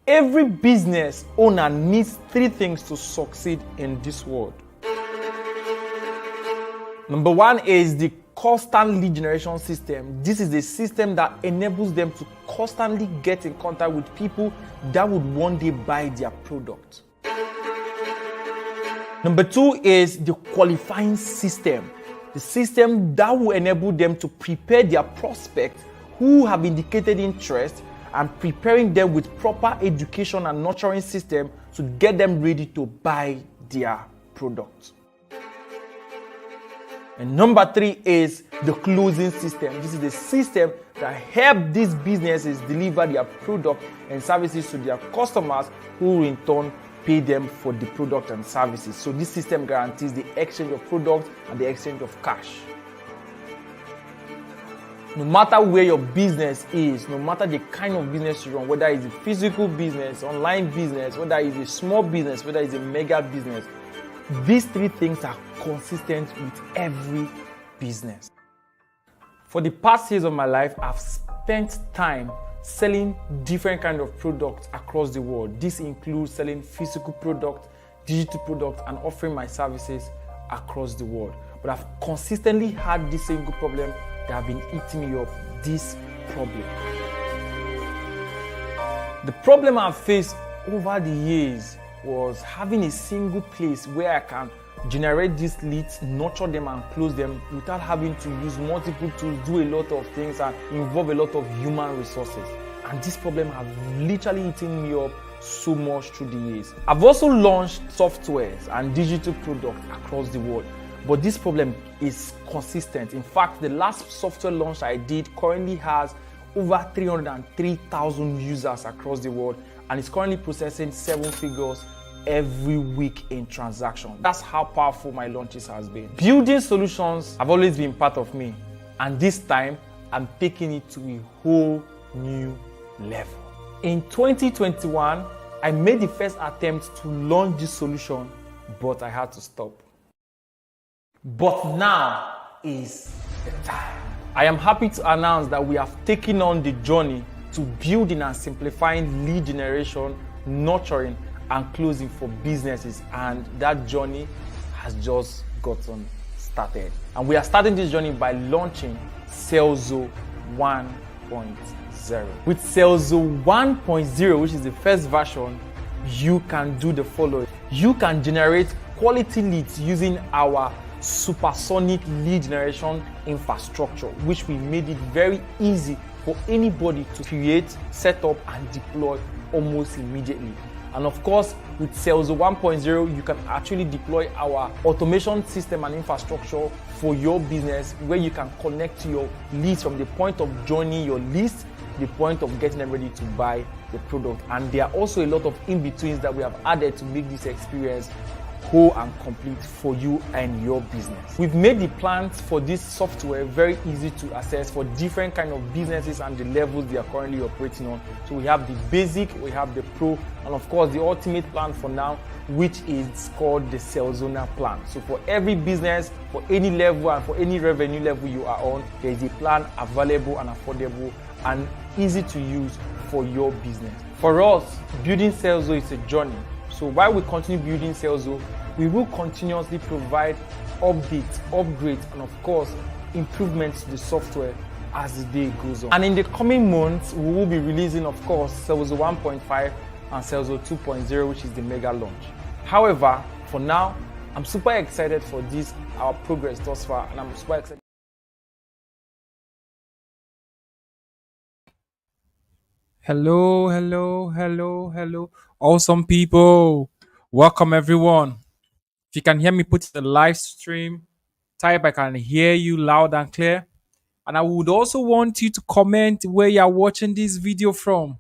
Every business owner needs three things to succeed in this world. Number one is the constant lead generation system. This is a system that enables them to constantly get in contact with people that would one day buy their product. Number two is the qualifying system. The system that will enable them to prepare their prospects who have indicated interest and preparing them with proper education and nurturing system to get them ready to buy their product. And number three is the closing system. This is the system that helps these businesses deliver their product and services to their customers who in turn pay them for the product and services. So this system guarantees the exchange of products and the exchange of cash. No matter where your business is, no matter the kind of business you run, whether it's a physical business, online business, whether it's a small business, whether it's a mega business, these three things are consistent with every business. For the past years of my life, I've spent time selling different kinds of products across the world. This includes selling physical products, digital products, and offering my services across the world. But I've consistently had this single problem that have been eating me up, this problem. The problem I've faced over the years was having a single place where I can generate these leads, nurture them and close them without having to use multiple tools, do a lot of things and involve a lot of human resources. And this problem has literally eaten me up so much through the years. I've also launched softwares and digital products across the world, but this problem is consistent. In fact, the last software launch I did currently has over 303,000 users across the world, and it's currently processing 7 figures every week in transaction. That's how powerful my launches has been. Building solutions have always been part of me, and this time I'm taking it to a whole new level. In 2021, I made the first attempt to launch this solution, but I had to stop. But now is the time. I am happy to announce that we have taken on the journey to building and simplifying lead generation, nurturing, and closing for businesses, and that journey has just gotten started. And we are starting this journey by launching Serlzo 1.0. With Serlzo 1.0, which is the first version, you can do the following. You can generate quality leads using our supersonic lead generation infrastructure, which we made it very easy for anybody to create, set up, and deploy almost immediately. And of course, with Serlzo 1.0, you can actually deploy our automation system and infrastructure for your business, where you can connect to your leads from the point of joining your list, the point of getting them ready to buy the product. And there are also a lot of in-betweens that we have added to make this experience whole and complete for you and your business. We've made the plans for this software very easy to access for different kind of businesses and the levels they are currently operating on. So we have the basic, we have the pro, and of course the ultimate plan for now, which is called the Serlzona plan. So for every business, for any level and for any revenue level you are on, there is a plan available and affordable and easy to use for your business. For us, building Serlzo is a journey. So while we continue building Serlzo, we will continuously provide updates, upgrades, and of course, improvements to the software as the day goes on. And in the coming months, we will be releasing, of course, Serlzo 1.5 and Serlzo 2.0, which is the mega launch. However, for now, I'm super excited for this, our progress thus far, and I'm super excited. Hello. Awesome people. Welcome everyone. If you can hear me, put the live stream. Type I can hear you loud and clear. And I would also want you to comment where you are watching this video from.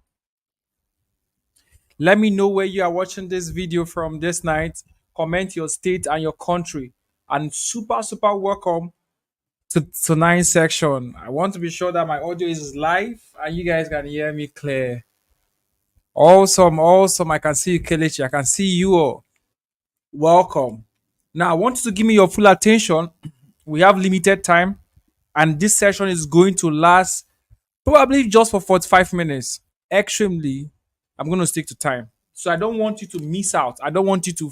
Let me know where you are watching this video from this night. Comment your state and your country. And super welcome to tonight's section. I want to be sure that my audio is live and you guys can hear me clear. Awesome. I can see you, Kelechi. I can see you all. Welcome. Now, I want you to give me your full attention. We have limited time, and this session is going to last probably just for 45 minutes. Extremely I'm going to stick to time. So I don't want you to miss out. I don't want you to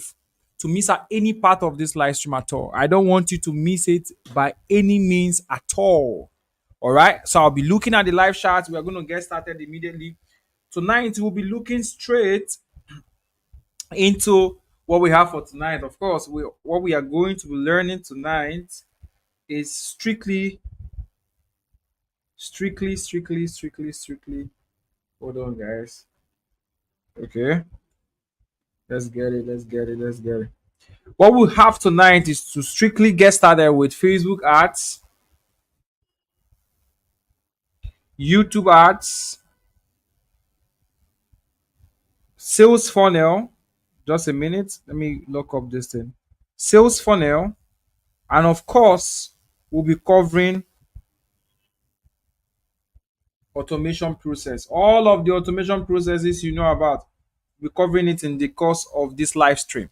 miss out any part of this live stream at all. I don't want you to miss it by any means at all. All right. So I'll be looking at the live chat. We're going to get started immediately. Tonight we'll be looking straight into what we have for tonight. Of course, what we are going to be learning tonight is strictly. Hold on, guys. Okay, let's get it. What we have tonight is to strictly get started with Facebook ads, YouTube ads, sales funnel. Just a minute. Let me look up this thing. Sales funnel, and of course, we'll be covering automation process. All of the automation processes you know about, we're covering it in the course of this live stream.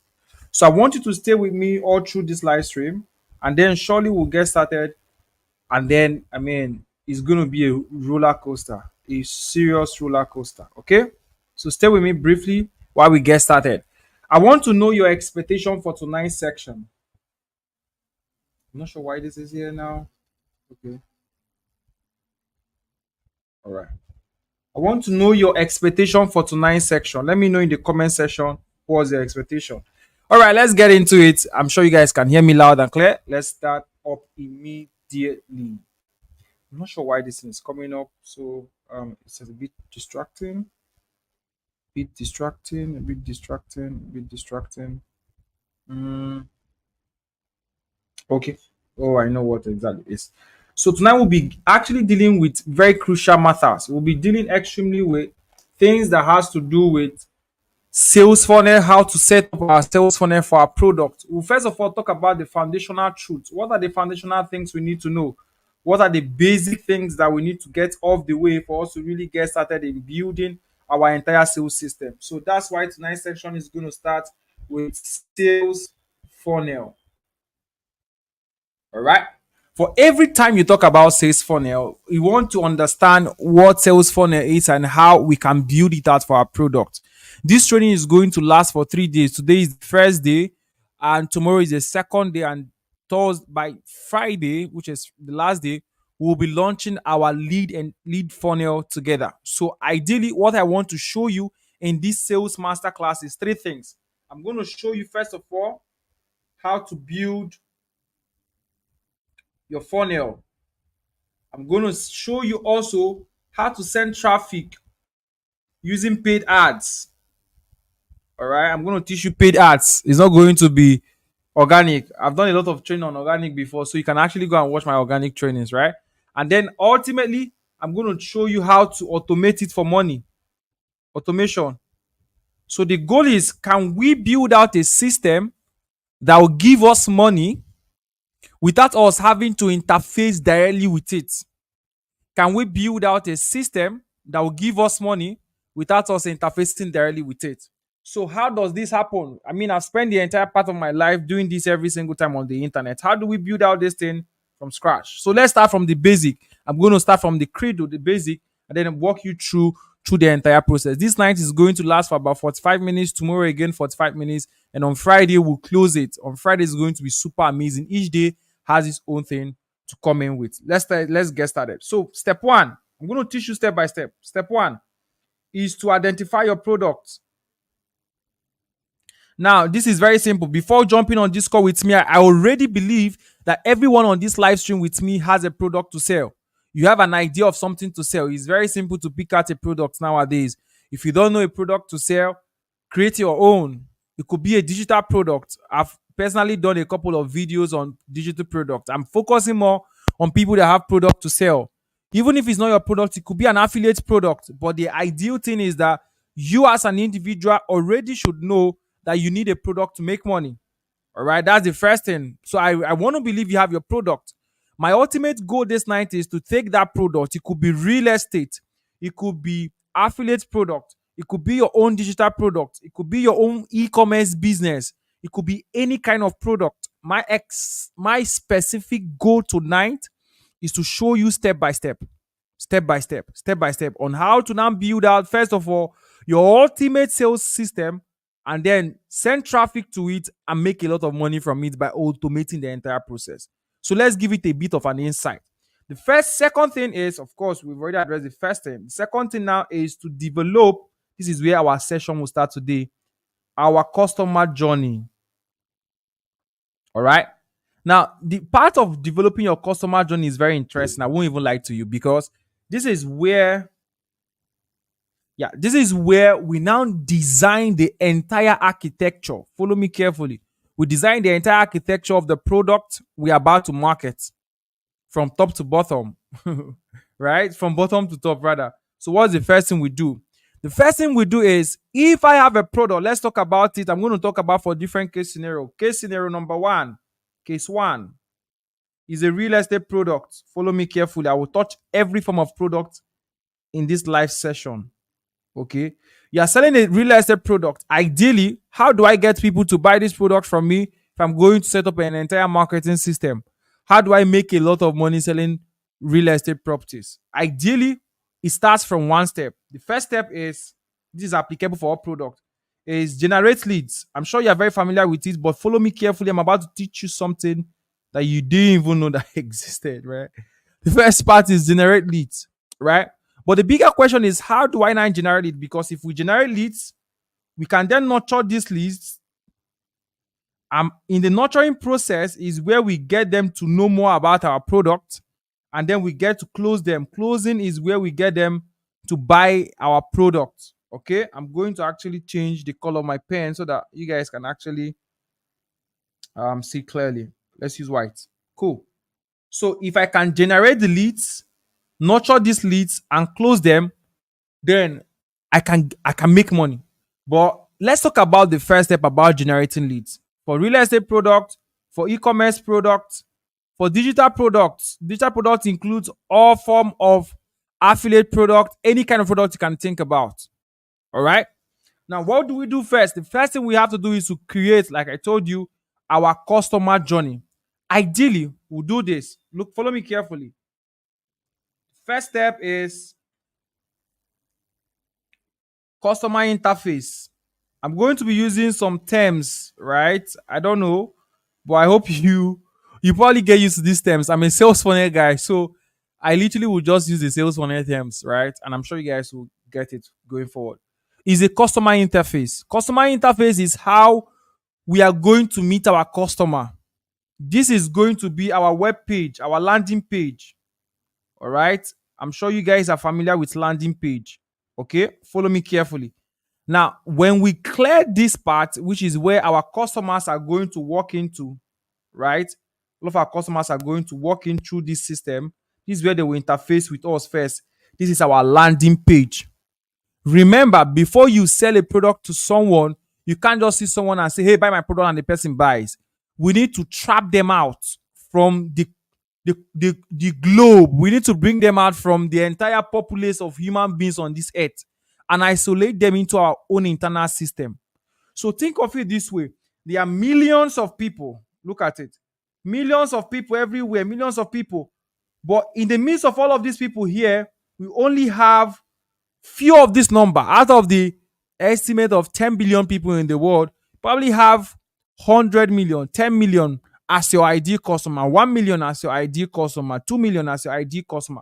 So I want you to stay with me all through this live stream, and then surely we'll get started. And then, I mean, it's going to be a roller coaster, a serious roller coaster. Okay. So stay with me briefly while we get started. I want to know your expectation for tonight's section. I'm not sure why this is here now. Okay. All right. I want to know your expectation for tonight's section. Let me know in the comment section what was your expectation. All right, let's get into it. I'm sure you guys can hear me loud and clear. Let's start up immediately. I'm not sure why this thing is coming up. So it's a bit distracting. A bit distracting. Mm, okay. Oh, I know what exactly it is. So tonight we'll be actually dealing with very crucial matters. We'll be dealing extremely with things that has to do with sales funnel, how to set up our sales funnel for our product. We'll first of all talk about the foundational truths. What are the foundational things we need to know? What are the basic things that we need to get off the way for us to really get started in building our entire sales system? So that's why tonight's section is going to start with sales funnel. All right. For every time you talk about sales funnel, we want to understand what sales funnel is and how we can build it out for our product. This training is going to last for 3 days. Today is the first day, and tomorrow is the second day, and Thursday by Friday, which is the last day, we'll be launching our lead funnel together. So ideally, what I want to show you in this sales masterclass is three things. I'm going to show you first of all how to build your funnel. I'm going to show you also how to send traffic using paid ads. All right, I'm going to teach you paid ads. It's not going to be organic. I've done a lot of training on organic before, so you can actually go and watch my organic trainings, right? And then ultimately, I'm going to show you how to automate it for money. Automation. So the goal is, can we build out a system that will give us money without us having to interface directly with it? Can we build out a system that will give us money without us interfacing directly with it? So how does this happen? I mean, I've spent the entire part of my life doing this every single time on the internet. How do we build out this thing from scratch? So let's start from the basic. I'm going to start from the cradle, the basic, and then walk you through the entire process. This night is going to last for about 45 minutes. Tomorrow again, 45 minutes. And on Friday, we'll close it. On Friday is going to be super amazing. Each day has its own thing to come in with. Let's get started. So step one, I'm going to teach you step by step. Step one is to identify your product. Now, this is very simple. Before jumping on this call with me, I already believe that everyone on this live stream with me has a product to sell. You have an idea of something to sell. It's very simple to pick out a product nowadays. If you don't know a product to sell, create your own. It could be a digital product. I've personally done a couple of videos on digital products. I'm focusing more on people that have product to sell. Even if it's not your product, it could be an affiliate product. But the ideal thing is that you as an individual already should know that you need a product to make money. All right, that's the first thing. So I want to believe you have your product. My ultimate goal this night is to take that product. It could be real estate. It could be affiliate product. It could be your own digital product. It could be your own e-commerce business. It could be any kind of product. My specific goal tonight is to show you step by step on how to now build out, first of all, your ultimate sales system, and then send traffic to it and make a lot of money from it by automating the entire process. So let's give it a bit of an insight. Second thing is, of course, we've already addressed the first thing. The second thing now is to develop. This is where our session will start today. Our customer journey. All right. Now, the part of developing your customer journey is very interesting. I won't even lie to you, because this is where, this is where we now design the entire architecture. Follow me carefully. We design the entire architecture of the product we are about to market from top to bottom, right? From bottom to top, rather. So, what's the first thing we do? The first thing we do is, if I have a product, let's talk about it. I'm going to talk about for different case scenario. Case scenario number one, case one is a real estate product. Follow me carefully. I will touch every form of product in this live session. Okay. You are selling a real estate product. Ideally, how do I get people to buy this product from me if I'm going to set up an entire marketing system? How do I make a lot of money selling real estate properties? Ideally, it starts from one step. The first step is, this is applicable for all products, is generate leads. I'm sure you are very familiar with it, but follow me carefully. I'm about to teach you something that you didn't even know that existed, right? The first part is generate leads, right? But the bigger question is, how do I now generate leads? Because if we generate leads, we can then nurture these leads. In the nurturing process is where we get them to know more about our product, and then we get to close them. Closing is where we get them to buy our product. Okay, I'm going to actually change the color of my pen so that you guys can actually see clearly. Let's use white. Cool. So if I can generate the leads, nurture these leads, and close them, then I can make money. But let's talk about the first step about generating leads. For real estate product, for e-commerce products, for digital products. Digital products includes all form of affiliate product, any kind of product you can think about. All right. Now, what do we do first? The first thing we have to do is to create, like I told you, our customer journey. Ideally, we'll do this. Look, follow me carefully. First step is customer interface. I'm going to be using some terms, right? I don't know, but I hope you probably get used to these terms. I'm a sales funnel guy, so I literally will just use the sales funnel terms, right? And I'm sure you guys will get it going forward. Is a customer interface. Customer interface is how we are going to meet our customer. This is going to be our web page, our landing page. All right. I'm sure you guys are familiar with landing page. Okay. Follow me carefully. Now, when we clear this part, which is where our customers are going to walk into, right? All of our customers are going to walk in through this system. This is where they will interface with us first. This is our landing page. Remember, before you sell a product to someone, you can't just see someone and say, hey, buy my product, and the person buys. We need to trap them out from the globe. We need to bring them out from the entire populace of human beings on this earth and isolate them into our own internal system. So think of it this way. There are millions of people. Look at it. Millions of people everywhere, millions of people. But in the midst of all of these people here, we only have few of this number. Out of the estimate of 10 billion people in the world, probably have 100 million, 10 million as your ideal customer, 1 million as your ideal customer, 2 million as your ideal customer.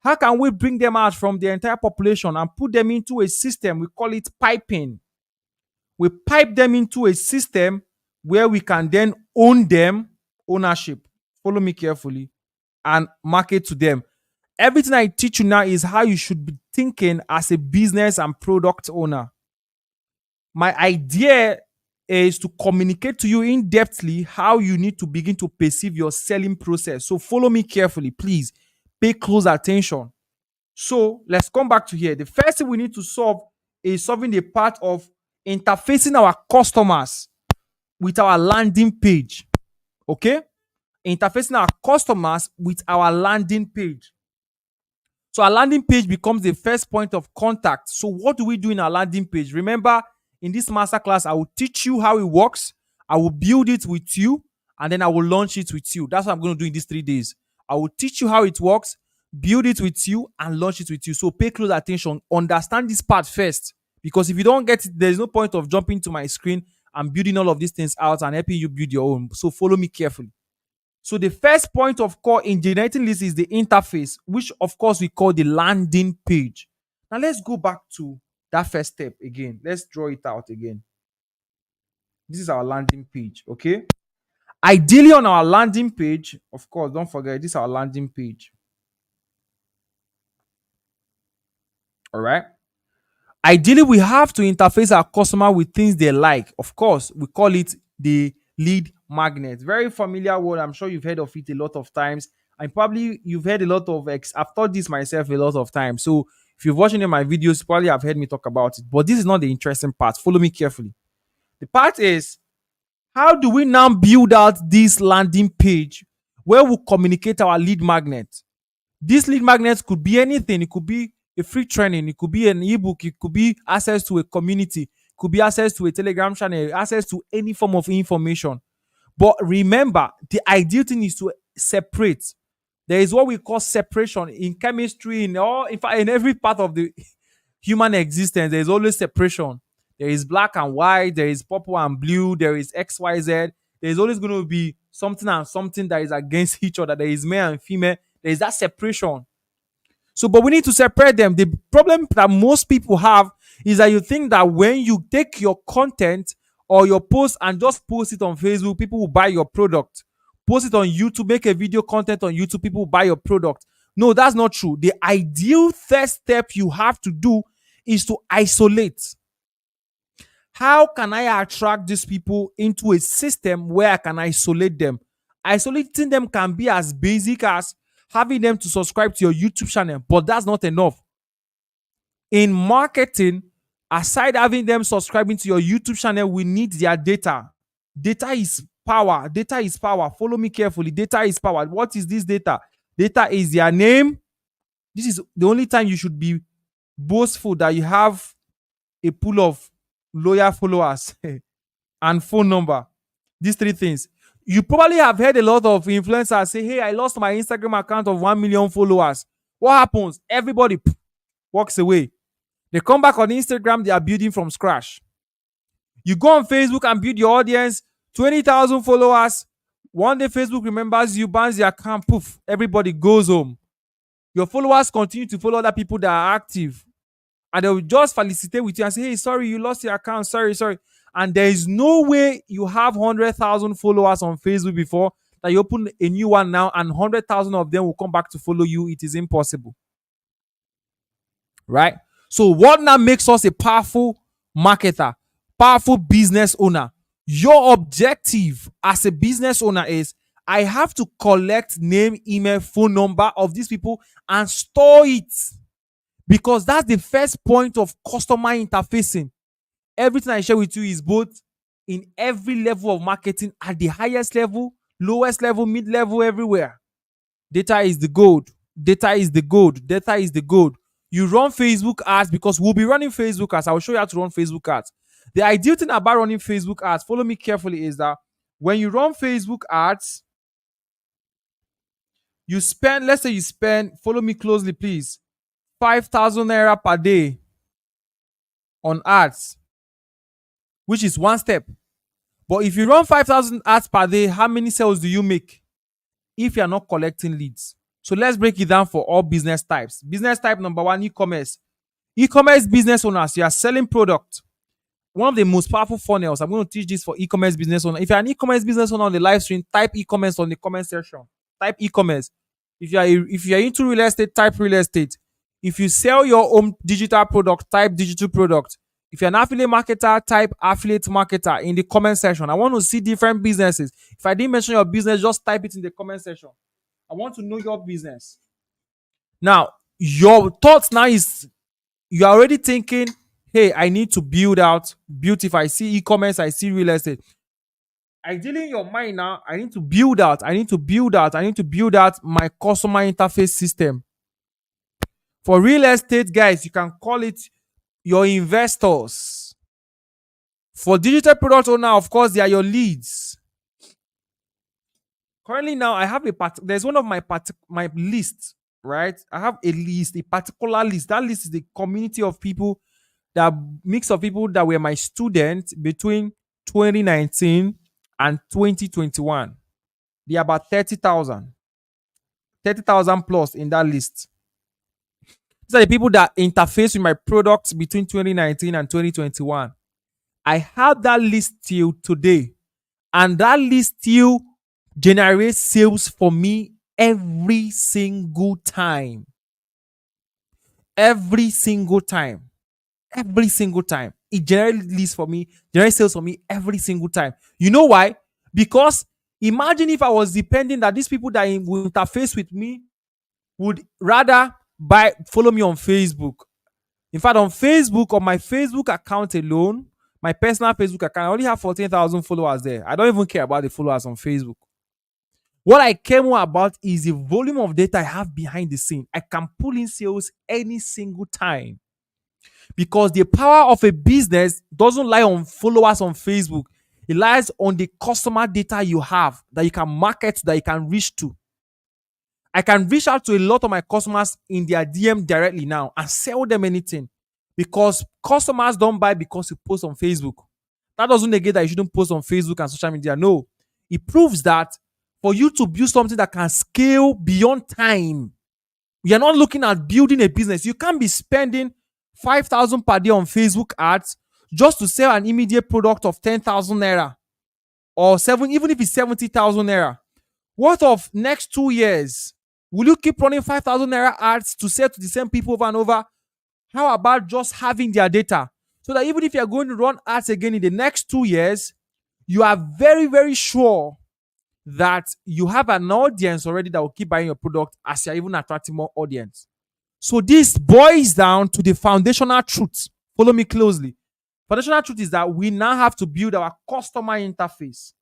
How can we bring them out from the entire population and put them into a system? We call it piping. We pipe them into a system where we can then own them, ownership. Follow me carefully, and market to them. Everything I teach you now is how you should be thinking as a business and product owner. My idea is to communicate to you in depthly how you need to begin to perceive your selling process. So follow me carefully, please. Pay close attention. So let's come back to here. The first thing we need to solve is solving the part of interfacing our customers with our landing page. Okay? Interfacing our customers with our landing page. So our landing page becomes the first point of contact. So what do we do in our landing page? Remember, in this masterclass, I will teach you how it works. I will build it with you, and then I will launch it with you. That's what I'm going to do in these 3 days. I will teach you how it works, build it with you, and launch it with you. So pay close attention. Understand this part first Because if you don't get it, there's no point of jumping to my screen and building all of these things out and helping you build your own. So follow me carefully. So the first point of call in generating lists is the interface, which of course we call the landing page. Now let's go back to that first step again. Let's draw it out again. This is our landing page, okay? Ideally on our landing page, of course, don't forget this is our landing page. All right. Ideally, we have to interface our customer with things they like. Of course, we call it the lead magnet. Very familiar word. I'm sure you've heard of it a lot of times. And probably you've heard a lot of I've taught this myself a lot of times. So if you're watching my videos, probably have heard me talk about it. But this is not the interesting part. Follow me carefully. The part is, how do we now build out this landing page where we communicate our lead magnet? This lead magnet could be anything. It could be a free training. It could be an ebook. It could be access to a community. It could be access to a Telegram channel, access to any form of information. But remember, the ideal thing is to separate. There is what we call separation in chemistry, in fact, in every part of the human existence. There is always separation. There is black and white. There is purple and blue. There is XYZ. There is always going to be something and something that is against each other. There is male and female. There is that separation. So, but we need to separate them. The problem that most people have is that you think that when you take your content or your post and just post it on Facebook, people will buy your product. Post it on YouTube, make a video content on YouTube, people will buy your product. No, that's not true. The ideal first step you have to do is to isolate. How can I attract these people into a system where I can isolate them? Isolating them can be as basic as having them to subscribe to your YouTube channel, but that's not enough. In marketing, aside having them subscribing to your YouTube channel, we need their data. Data is power. Data is power. Follow me carefully. Data is power. What is this data? Data is their name. This is the only time you should be boastful that you have a pool of loyal followers and phone number. These three things. You probably have heard a lot of influencers say, hey, I lost my Instagram account of 1 million followers. What happens? Everybody walks away. They come back on Instagram, they are building from scratch. You go on Facebook and build your audience, 20,000 followers. One day Facebook remembers you, bans your account, poof, everybody goes home. Your followers continue to follow other people that are active. And they will just felicitate with you and say, hey, sorry, you lost your account. Sorry. And there is no way you have 100,000 followers on Facebook before that you open a new one now and 100,000 of them will come back to follow you. It is impossible. Right? So what now makes us a powerful marketer, powerful business owner? Your objective as a business owner is, I have to collect name, email, phone number of these people and store it. Because that's the first point of customer interfacing. Everything I share with you is both in every level of marketing, at the highest level, lowest level, mid-level, everywhere. Data is the gold. Data is the gold. Data is the gold. You run Facebook ads, because we'll be running Facebook ads. I will show you how to run Facebook ads. The ideal thing about running Facebook ads, follow me carefully, is that when you run Facebook ads, you spend, let's say you spend, follow me closely, please, 5,000 naira per day on ads, which is one step. But if you run 5,000 ads per day, how many sales do you make if you are not collecting leads? So let's break it down for all business types. Business type number one, e-commerce. E-commerce business owners, you are selling product. One of the most powerful funnels. I'm going to teach this for e-commerce business owner. If you're an e-commerce business owner on the live stream, type e-commerce on the comment section. Type e-commerce. If you're into real estate, type real estate. If you sell your own digital product, type digital product. If you're an affiliate marketer, type affiliate marketer in the comment section. I want to see different businesses. If I didn't mention your business, just type it in the comment section. I want to know your business. Now, your thoughts now is, you're already thinking, hey, I need to build. If I see e-commerce, I see real estate. Ideally in your mind now, I need to build out my customer interface system. For real estate, guys, you can call it your investors. For digital product owner, of course, they are your leads. Currently now, I have there's one of my list, right? I have a list, a particular list. That list is the community of people The mix of people that were my students between 2019 and 2021. There are about 30,000 plus in that list. These are the people that interface with my products between 2019 and 2021. I have that list till today, and that list still generates sales for me every single time. Every single time. Every single time. It generates sales for me every single time. You know why? Because imagine if I was depending that these people that will interface with me would rather follow me on Facebook. In fact, on Facebook, on my Facebook account alone, my personal Facebook account, I only have 14,000 followers there. I don't even care about the followers on Facebook. What I care more about is the volume of data I have behind the scene. I can pull in sales any single time, because the power of a business doesn't lie on followers on Facebook. It lies on the customer data you have that you can market, that you can reach to. I can reach out to a lot of my customers in their DM directly now and sell them anything, because customers don't buy because you post on Facebook. That doesn't negate that you shouldn't post on Facebook and social media. No, it proves that for you to build something that can scale beyond time, we are not looking at building a business. You can't be spending 5,000 per day on Facebook ads just to sell an immediate product of 10,000 naira or even if it's 70,000 naira. What of next 2 years? Will you keep running 5,000 naira ads to sell to the same people over and over? How about just having their data, so that even if you're going to run ads again in the next 2 years, you are very, very sure that you have an audience already that will keep buying your product as you're even attracting more audience. So this boils down to the foundational truth. Follow me closely. Foundational truth is that we now have to build our customer interface.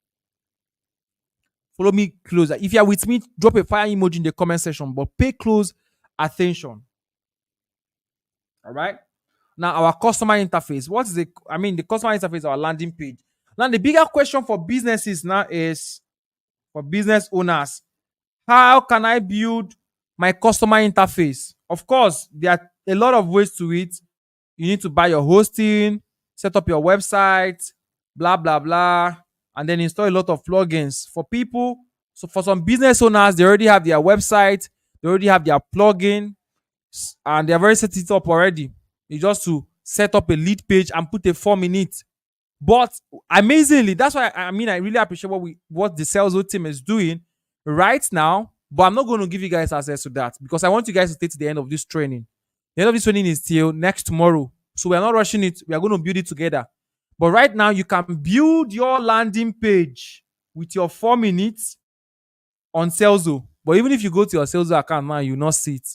Follow me closer. If you are with me, drop a fire emoji in the comment section, but pay close attention. All right. Now, our customer interface. What is the customer interface, our landing page. Now, the bigger question for businesses now is, for business owners, how can I build my customer interface? Of course, there are a lot of ways to it. You need to buy your hosting, set up your website, blah, blah, blah, and then install a lot of plugins for people. So for some business owners, they already have their website, they already have their plugin, and they're very set it up already. You just to set up a lead page and put a form in it. But amazingly, that's why I really appreciate what the Serlzo team is doing right now. But I'm not going to give you guys access to that, because I want you guys to stay to the end of this training. The end of this training is till next tomorrow. So we are not rushing it. We are going to build it together. But right now, you can build your landing page with your 4 minutes on Serlzo. But even if you go to your Serlzo account now, you will not see it.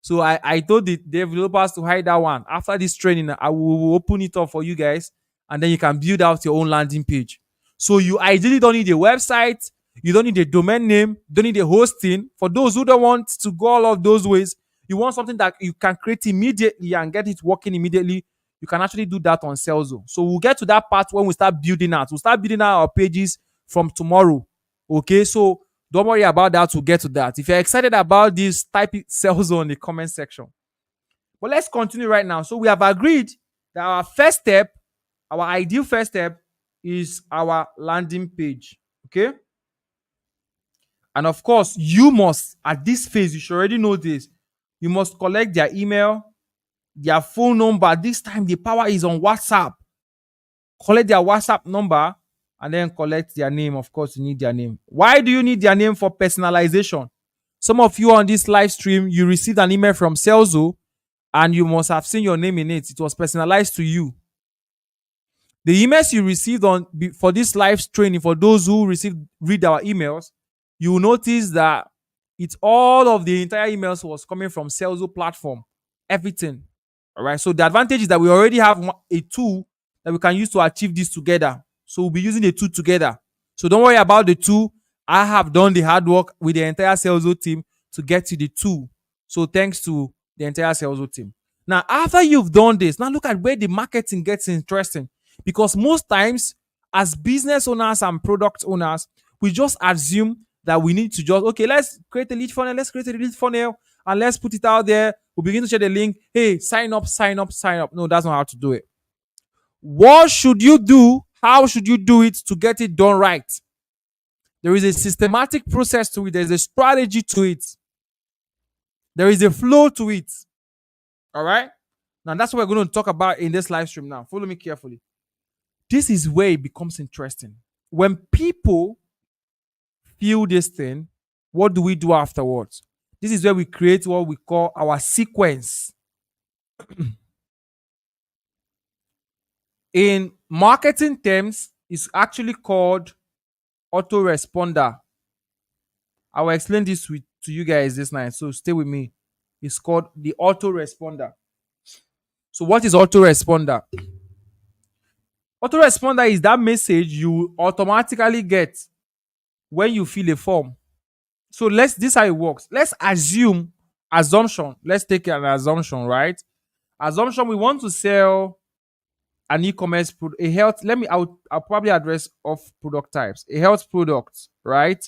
So I told the developers to hide that one. After this training, I will open it up for you guys, and then you can build out your own landing page. So you ideally don't need a website, you don't need a domain name, don't need a hosting. For those who don't want to go all of those ways, you want something that you can create immediately and get it working immediately, you can actually do that on Serlzo. So we'll get to that part when we start building out. We'll start building out our pages from tomorrow. Okay, so don't worry about that. We'll get to that. If you're excited about this, type it Serlzo in the comment section. But let's continue right now. So we have agreed that our first step, our ideal first step, is our landing page. Okay? And of course, you must, at this phase, you should already know this, you must collect their email, their phone number. This time, the power is on WhatsApp. Collect their WhatsApp number and then collect their name. Of course, you need their name. Why do you need their name? For personalization. Some of you on this live stream, you received an email from Serlzo and you must have seen your name in it. It was personalized to you. The emails you received for this live training, for those who read our emails, you will notice that it's all of the entire emails was coming from Serlzo platform. Everything. All right. So the advantage is that we already have a tool that we can use to achieve this together. So we'll be using the tool together. So don't worry about the tool. I have done the hard work with the entire Serlzo team to get to the tool. So thanks to the entire Serlzo team. Now, after you've done this, now look at where the marketing gets interesting. Because most times, as business owners and product owners, we just assume that we need to just, okay, let's create a lead funnel. and let's put it out there. We'll begin to share the link. Hey, sign up, sign up, sign up. No, that's not how to do it. What should you do? How should you do it to get it done right? There is a systematic process to it. There's a strategy to it. There is a flow to it. All right. Now that's what we're going to talk about in this live stream. Now, follow me carefully. This is where it becomes interesting. When people feel this thing, what do we do afterwards? This is where we create what we call our sequence. In marketing terms, it's actually called autoresponder. I will explain this to you guys this night, so stay with me. It's called the autoresponder. So what is autoresponder? Autoresponder is that message you automatically get when you fill a form. So this is how it works. Let's assumption. Let's take an assumption, right? Assumption, we want to sell an e-commerce a health. I'll probably address of product types. A health product, right?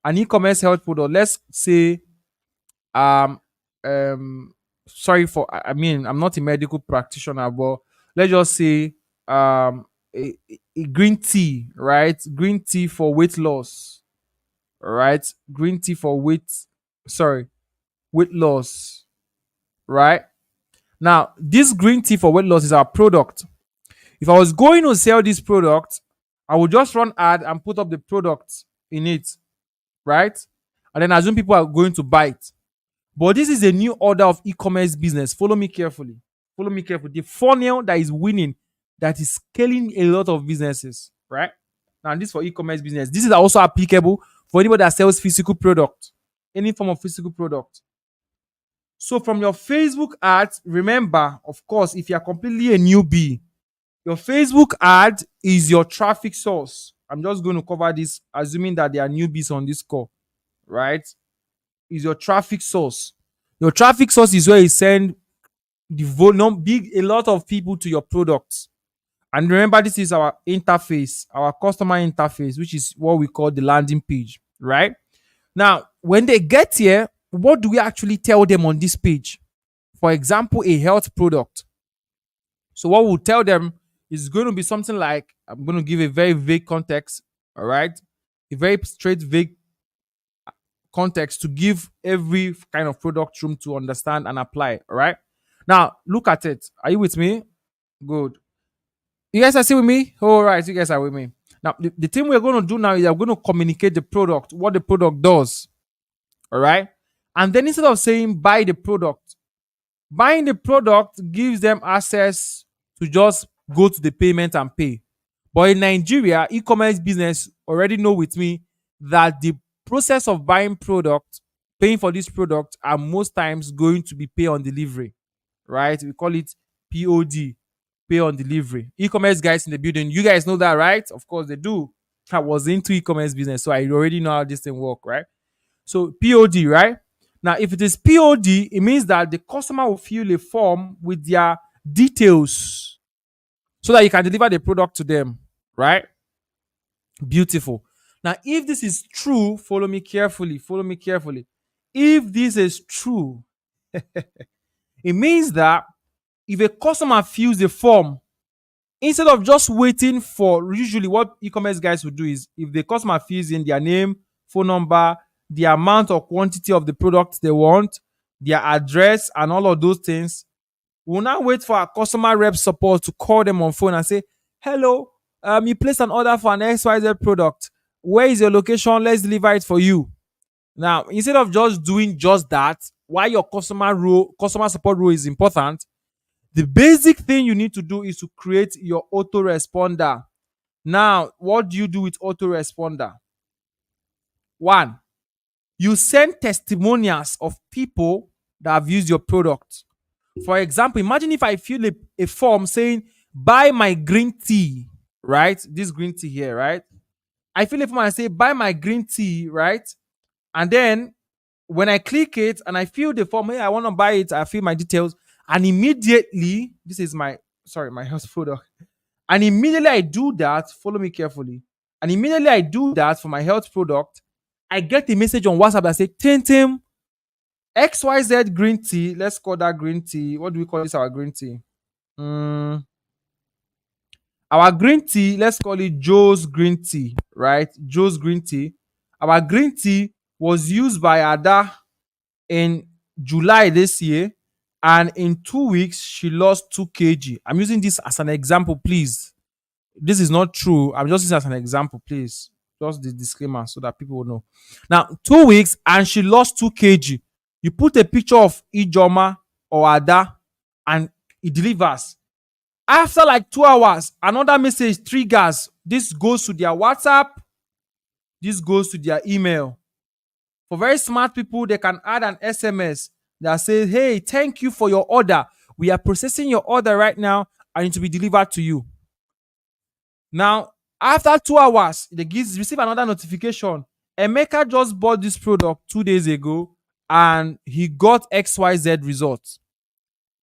An e-commerce health product. Let's say um sorry for I mean I'm not a medical practitioner, but let's just say a green tea, right? Green tea for weight loss, right? Green tea for weight loss, right? Now, this green tea for weight loss is our product. If I was going to sell this product, I would just run ad and put up the product in it, right? And then assume people are going to buy it. But this is a new order of e-commerce business. Follow me carefully. Follow me carefully. The funnel that is winning, that is scaling a lot of businesses, right? Now, this for e-commerce business. This is also applicable for anybody that sells physical product, any form of physical product. So from your Facebook ads, remember, of course, if you're completely a newbie, your Facebook ad is your traffic source. I'm just going to cover this, assuming that there are newbies on this call, right? Is your traffic source. Your traffic source is where you send a lot of people to your products. And remember, this is our interface, our customer interface, which is what we call the landing page, right? Now, when they get here, what do we actually tell them on this page? For example, a health product. So what we'll tell them is going to be something like, I'm going to give a very vague context, all right? A very straight, vague context to give every kind of product room to understand and apply, all right? Now, look at it. Are you with me? Good. You guys are still with me? All right, you guys are with me. Now, the thing we're going to do now is we're going to communicate the product, what the product does, all right? And then instead of saying buy the product, buying the product gives them access to just go to the payment and pay. But in Nigeria, e-commerce business already know with me that the process of buying product, paying for this product, are most times going to be pay on delivery, right? We call it POD, pay on delivery. E-commerce guys in the building, you guys know that, right? Of course they do. I was into e-commerce business, so I already know how this thing work, right? So POD, right? Now, if it is POD, it means that the customer will fill a form with their details so that you can deliver the product to them, right? Beautiful. Now, if this is true, follow me carefully. Follow me carefully. If this is true, it means that if a customer fills the form, instead of just waiting for, usually what e-commerce guys will do is, if the customer fills in their name, phone number, the amount or quantity of the product they want, their address, and all of those things, we'll now wait for our customer rep support to call them on phone and say, hello, you placed an order for an XYZ product. Where is your location? Let's deliver it for you. Now, instead of just doing just that, why your customer support role is important, the basic thing you need to do is to create your autoresponder. Now, what do you do with autoresponder? One, you send testimonials of people that have used your product. For example, imagine if I fill a form saying, buy my green tea, right? This green tea here, right? I fill a form and I say, buy my green tea, right? And then when I click it and I fill the form, hey, I want to buy it, I fill my details, and immediately, this is my health product. And immediately I do that, follow me carefully. And immediately I do that for my health product, I get a message on WhatsApp that says, Tim, XYZ green tea. Let's call that green tea. What do we call this? Our green tea. Mm, our green tea, let's call it Joe's green tea, right? Joe's green tea. Our green tea was used by Ada in July this year, and in 2 weeks, she lost 2 kg. I'm using this as an example, please. This is not true. I'm just using it as an example, please. Just the disclaimer so that people will know. Now, 2 weeks, and she lost 2 kg. You put a picture of Ijoma or Ada, and it delivers. After like 2 hours, another message triggers. This goes to their WhatsApp, this goes to their email. For very smart people, they can add an SMS that says, "Hey, thank you for your order. We are processing your order right now and it will be delivered to you." Now, after 2 hours, they receive another notification. Emeka just bought this product 2 days ago and he got XYZ results.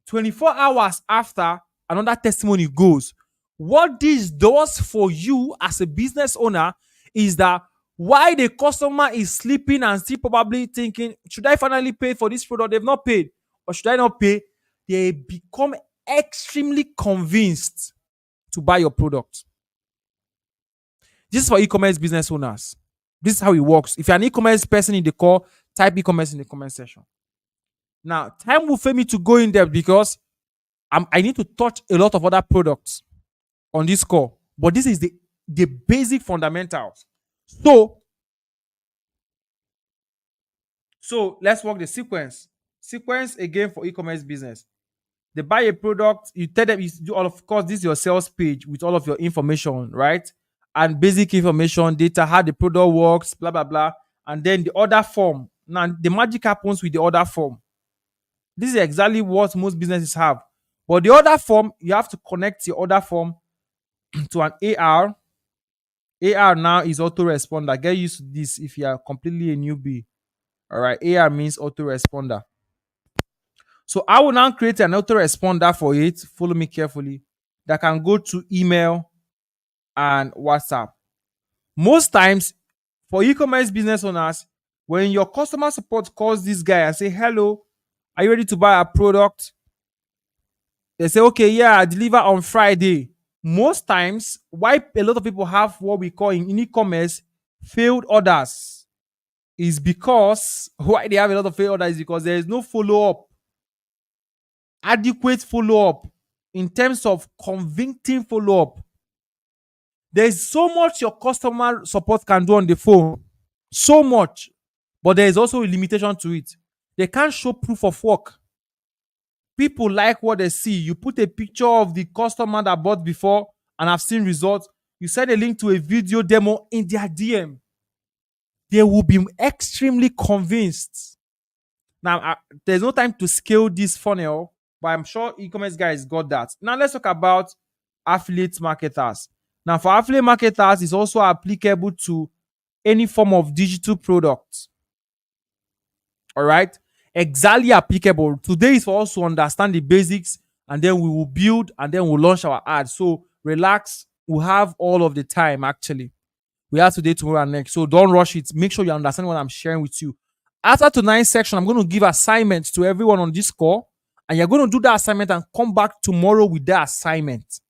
24 hours after, another testimony goes. What this does for you as a business owner is that while the customer is sleeping and still probably thinking, should I finally pay for this product? They've not paid. Or should I not pay? They become extremely convinced to buy your product. This is for e-commerce business owners. This is how it works. If you're an e-commerce person in the call, type e-commerce in the comment section. Now, time will fail me to go in depth because I need to touch a lot of other products on this call. But this is the basic fundamentals. So let's work the sequence. Sequence again for e-commerce business. They buy a product, you tell them, you do all of course, this is your sales page with all of your information, right? And basic information, data, how the product works, blah, blah, blah. And then the order form. Now, the magic happens with the order form. This is exactly what most businesses have. But the order form, you have to connect your order form to an AR. AR now is autoresponder. Get used to this if you are completely a newbie. All right, AR means autoresponder. So I will now create an autoresponder for it. Follow me carefully. That can go to email and WhatsApp. Most times, for e-commerce business owners, when your customer support calls this guy and say, "Hello, are you ready to buy a product?" They say, "Okay, yeah, I deliver on Friday." Most times, why a lot of people have what we call in e-commerce failed orders is because why they have a lot of failed orders is because there is no follow-up, adequate follow-up in terms of convincing follow-up. There's so much your customer support can do on the phone, so much, but there is also a limitation to it. They can't show proof of work. People like what they see. You put a picture of the customer that bought before and have seen results. You send a link to a video demo in their DM. They will be extremely convinced. Now, there's no time to scale this funnel, but I'm sure e-commerce guys got that. Now, let's talk about affiliate marketers. Now, for affiliate marketers, it's also applicable to any form of digital product. All right? Exactly applicable. Today is for us to understand the basics, and then we will build, and then we'll launch our ads. So relax. We'll have all of the time, actually. We have today, tomorrow, and next. So don't rush it. Make sure you understand what I'm sharing with you. After tonight's section, I'm going to give assignments to everyone on this call, and you're going to do that assignment and come back tomorrow with that assignment.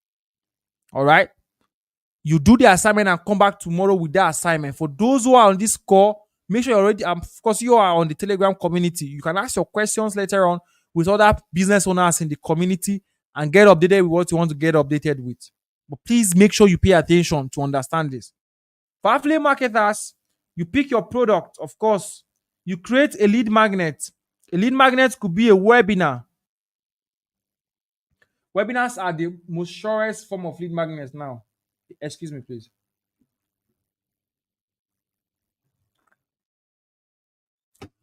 All right? You do the assignment and come back tomorrow with that assignment. For those who are on this call, make sure you're already, of course, you are on the Telegram community. You can ask your questions later on with other business owners in the community and get updated with what you want to get updated with. But please make sure you pay attention to understand this. For affiliate marketers, you pick your product, of course. You create a lead magnet. A lead magnet could be a webinar. Webinars are the most surest form of lead magnets now. Excuse me, please.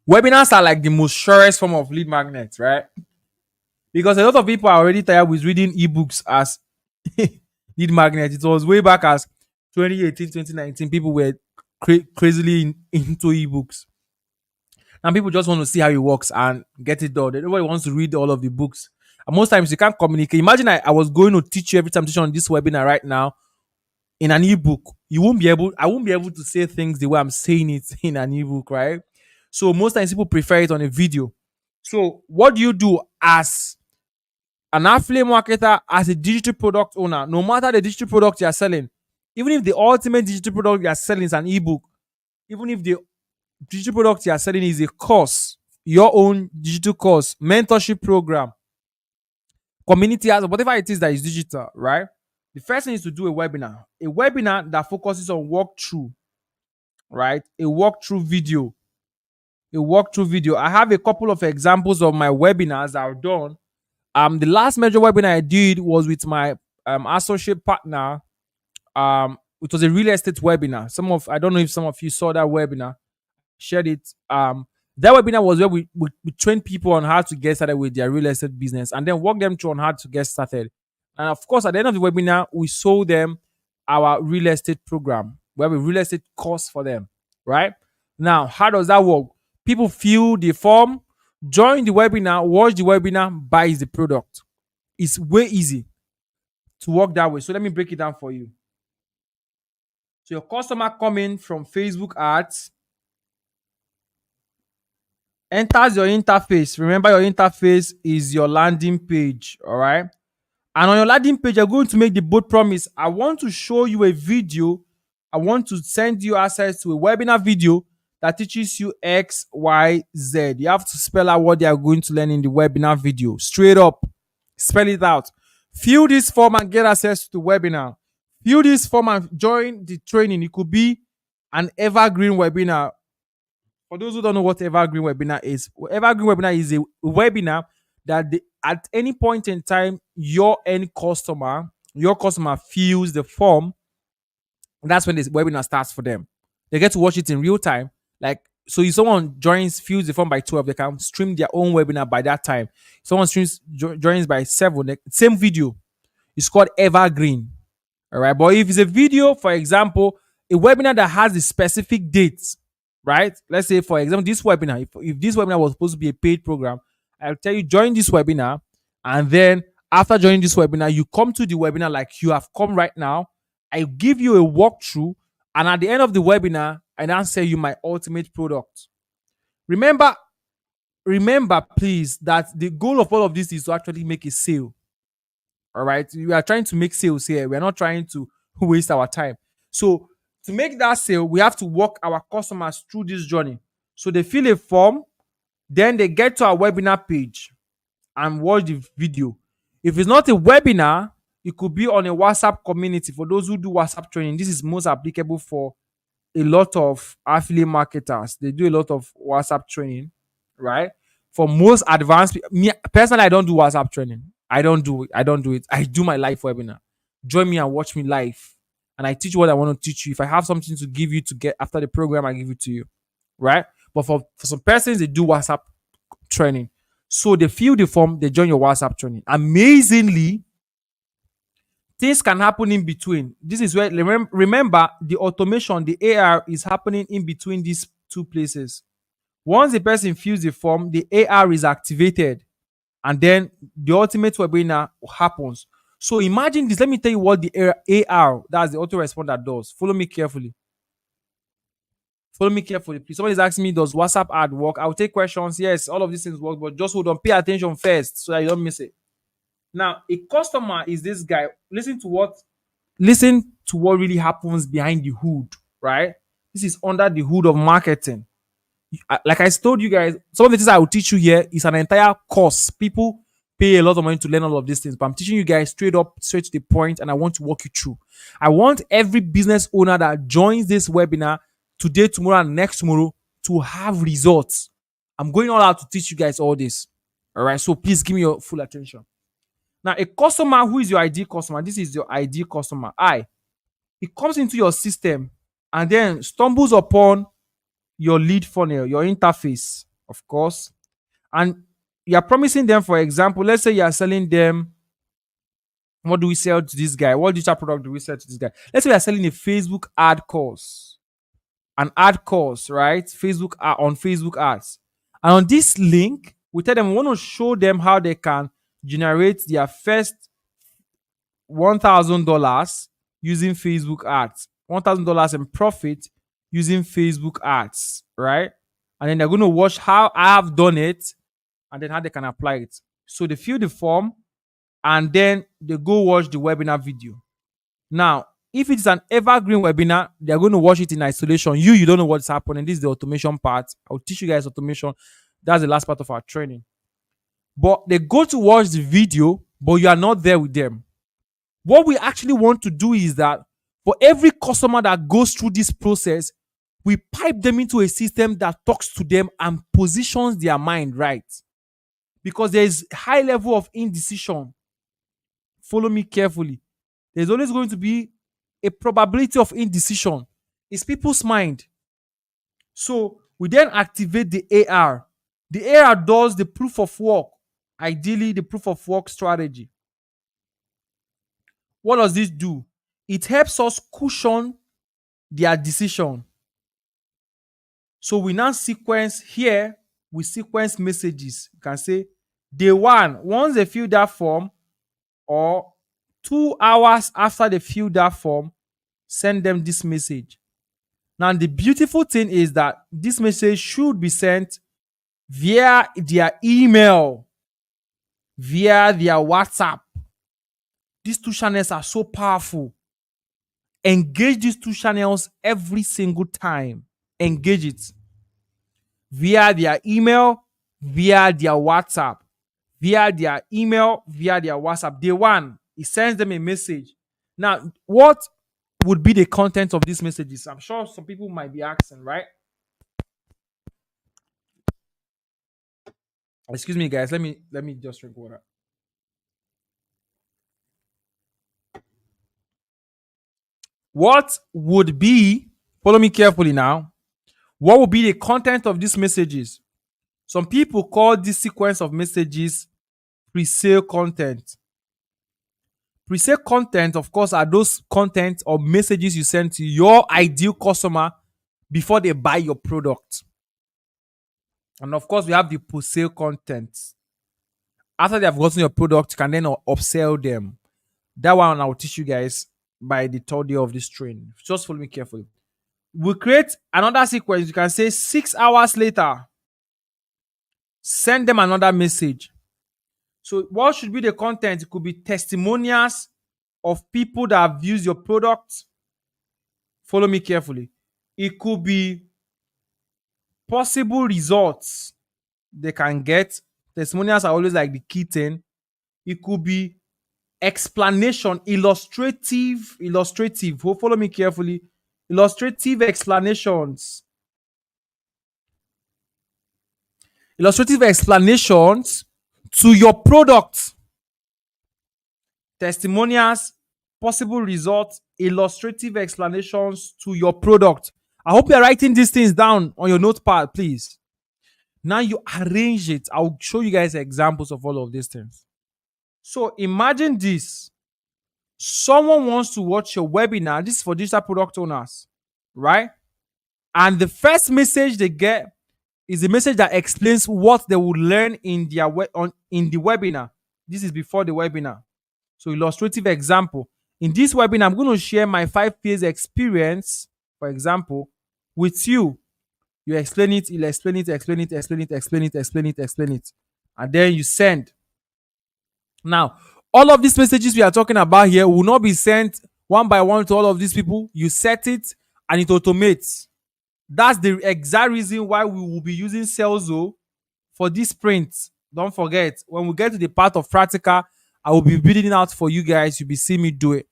Webinars are like the most surest form of lead magnets, right? Because a lot of people are already tired with reading ebooks as lead magnets. It was way back as 2018, 2019. People were crazily into ebooks. And people just want to see how it works and get it done. Nobody wants to read all of the books. And most times you can't communicate. Imagine I was going to teach you every time teaching on this webinar right now in an ebook. I won't be able to say things the way I'm saying it in an ebook, right? So most times people prefer it on a video. So what do you do as an affiliate marketer, as a digital product owner? No matter the digital product you are selling, even if the ultimate digital product you are selling is an ebook, even if the digital product you are selling is a course, your own digital course, mentorship program, community as whatever it is that is digital, right? The first thing is to do a webinar that focuses on walkthrough, right? A walkthrough video. I have a couple of examples of my webinars I've done. The last major webinar I did was with my associate partner. It was a real estate webinar. I don't know if some of you saw that webinar, shared it. That webinar was where we trained people on how to get started with their real estate business and then walk them through on how to get started. And of course, at the end of the webinar, we sold them our real estate program. We have a real estate course for them, right? Now, how does that work? People fill the form, join the webinar, watch the webinar, buys the product. It's way easy to work that way. So let me break it down for you. So your customer coming from Facebook ads enters your interface. Remember, your interface is your landing page. All right. And on your landing page, you're going to make the bold promise. I want to show you a video. I want to send you access to a webinar video that teaches you X, Y, Z. You have to spell out what they are going to learn in the webinar video. Straight up. Spell it out. Fill this form and get access to the webinar. Fill this form and join the training. It could be an evergreen webinar. For those who don't know what evergreen webinar is a webinar that at any point in time, your customer fills the form. That's when this webinar starts for them. They get to watch it in real time. Like, so if someone fills the form by 12, they can stream their own webinar by that time. If someone joins by 7, same video. It's called evergreen. All right. But if it's a video, for example, a webinar that has a specific date, right? Let's say, for example, this webinar, if this webinar was supposed to be a paid program, I'll tell you, join this webinar. And then after joining this webinar, you come to the webinar like you have come right now. I give you a walkthrough. And at the end of the webinar, I now sell you my ultimate product. Remember, please, that the goal of all of this is to actually make a sale. All right. We are trying to make sales here. We are not trying to waste our time. So to make that sale, we have to walk our customers through this journey. So they fill a form, then they get to our webinar page and watch the video. If it's not a webinar, it could be on a WhatsApp community. For those who do WhatsApp training, this is most applicable for a lot of affiliate marketers. They do a lot of WhatsApp training, right? For most advanced, me personally, I don't do WhatsApp training. I don't do it. I do my live webinar. Join me and watch me live. And I teach what I want to teach you. If I have something to give you to get after the program, I give it to you. Right? But for some persons, they do WhatsApp training. So they fill the form, they join your WhatsApp training. Amazingly, things can happen in between. This is where, remember, the automation, the AR is happening in between these two places. Once the person fills the form, the AR is activated. And then the ultimate webinar happens. So imagine this. Let me tell you what the AR, that's the autoresponder, does. Follow me carefully. Please. Somebody is asking me, does WhatsApp ad work? I'll take questions. Yes, all of these things work, but just hold on. Pay attention first so that you don't miss it. Now, a customer is this guy. Listen to what really happens behind the hood, right? This is under the hood of marketing. Like I told you guys, some of the things I will teach you here is an entire course. People pay a lot of money to learn all of these things, but I'm teaching you guys straight to the point, and I want to walk you through. I want every business owner that joins this webinar today, tomorrow, and next tomorrow to have results. I'm going all out to teach you guys all this. All right, so please give me your full attention. Now, a customer who is your ideal customer, this is your ideal customer. It comes into your system and then stumbles upon your lead funnel, your interface, of course. And you're promising them, for example, let's say you're selling them. What do we sell to this guy? What digital product do we sell to this guy? Let's say you're selling a Facebook ad course. An ad course, right? On Facebook ads. And on this link, we tell them we want to show them how they can generate their first $1,000 using Facebook ads. $1,000 in profit using Facebook ads, right? And then they're going to watch how I have done it. and then how they can apply it. So they fill the form and then they go watch the webinar video. Now, if it's an evergreen webinar, they're going to watch it in isolation. You don't know what's happening. This is the automation part. I'll teach you guys automation. That's the last part of our training. But they go to watch the video, but you are not there with them. What we actually want to do is that for every customer that goes through this process, we pipe them into a system that talks to them and positions their mind right. Because there is high level of indecision. Follow me carefully. There's always going to be a probability of indecision. It's people's mind. So we then activate the AR. The AR does the proof of work, ideally the proof of work strategy. What does this do? It helps us cushion their decision. So we now sequence here, we sequence messages. You can say day one, once they fill that form, or 2 hours after they fill that form, send them this message. Now, the beautiful thing is that this message should be sent via their email, via their WhatsApp. These two channels are so powerful. Engage these two channels every single time. Engage it via their email, via their WhatsApp, via their email, via their WhatsApp. Day one, it sends them a message. Now, what would be the content of these messages? I'm sure some people might be asking, right? Excuse me, guys. Let me just drink water. What would be, follow me carefully now, what would be the content of these messages? Some people call this sequence of messages pre-sale content. Pre-sale content, of course, are those content or messages you send to your ideal customer before they buy your product. And of course, we have the post-sale content. After they have gotten your product, you can then upsell them. That one I will teach you guys by the third day of this training. Just follow me carefully. We create another sequence. You can say 6 hours later, send them another message. So what should be the content? It could be testimonials of people that have used your product. Follow me carefully. It could be possible results they can get. Testimonials are always like the key thing. It could be explanation, illustrative. Follow me carefully. Illustrative explanations. Illustrative explanations to your product. Testimonials, possible results, illustrative explanations to your product. I hope you're writing these things down on your notepad, please. Now you arrange it. I'll show you guys examples of all of these things. So imagine this. Someone wants to watch your webinar. This is for digital product owners, right? And the first message they get is a message that explains what they will learn in their in the webinar. This is before the webinar. So illustrative example. In this webinar, I'm going to share my 5 years experience, for example, with you. You explain it, you'll explain it, explain it, explain it, explain it, explain it, explain it. And then you send. Now, all of these messages we are talking about here will not be sent one by one to all of these people. You set it and it automates. That's the exact reason why we will be using Serlzo for this sprint. Don't forget, when we get to the part of practical, I will be building it out for you guys. You'll be seeing me do it.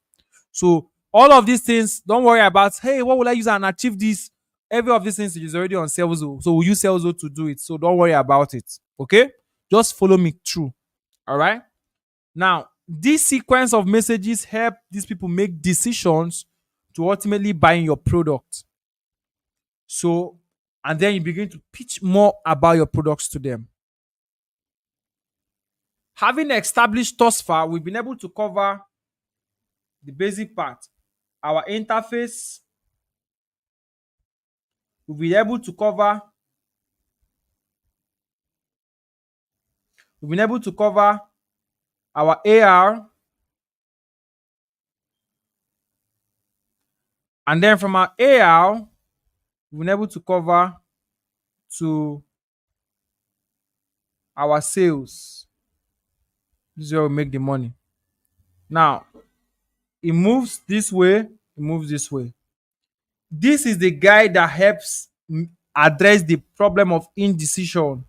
So all of these things, don't worry about, hey, what will I use and achieve this? Every of these things is already on Serlzo. So we'll use Serlzo to do it. So don't worry about it. Okay? Just follow me through. All right? Now, this sequence of messages help these people make decisions to ultimately buying your product. So, and then you begin to pitch more about your products to them. Having established thus far, we've been able to cover the basic part, our interface. We've been able to cover our AR. And then from our AR, we've been able to cover to our sales. This is where we make the money. Now, it moves this way, it moves this way. This is the guy that helps address the problem of indecision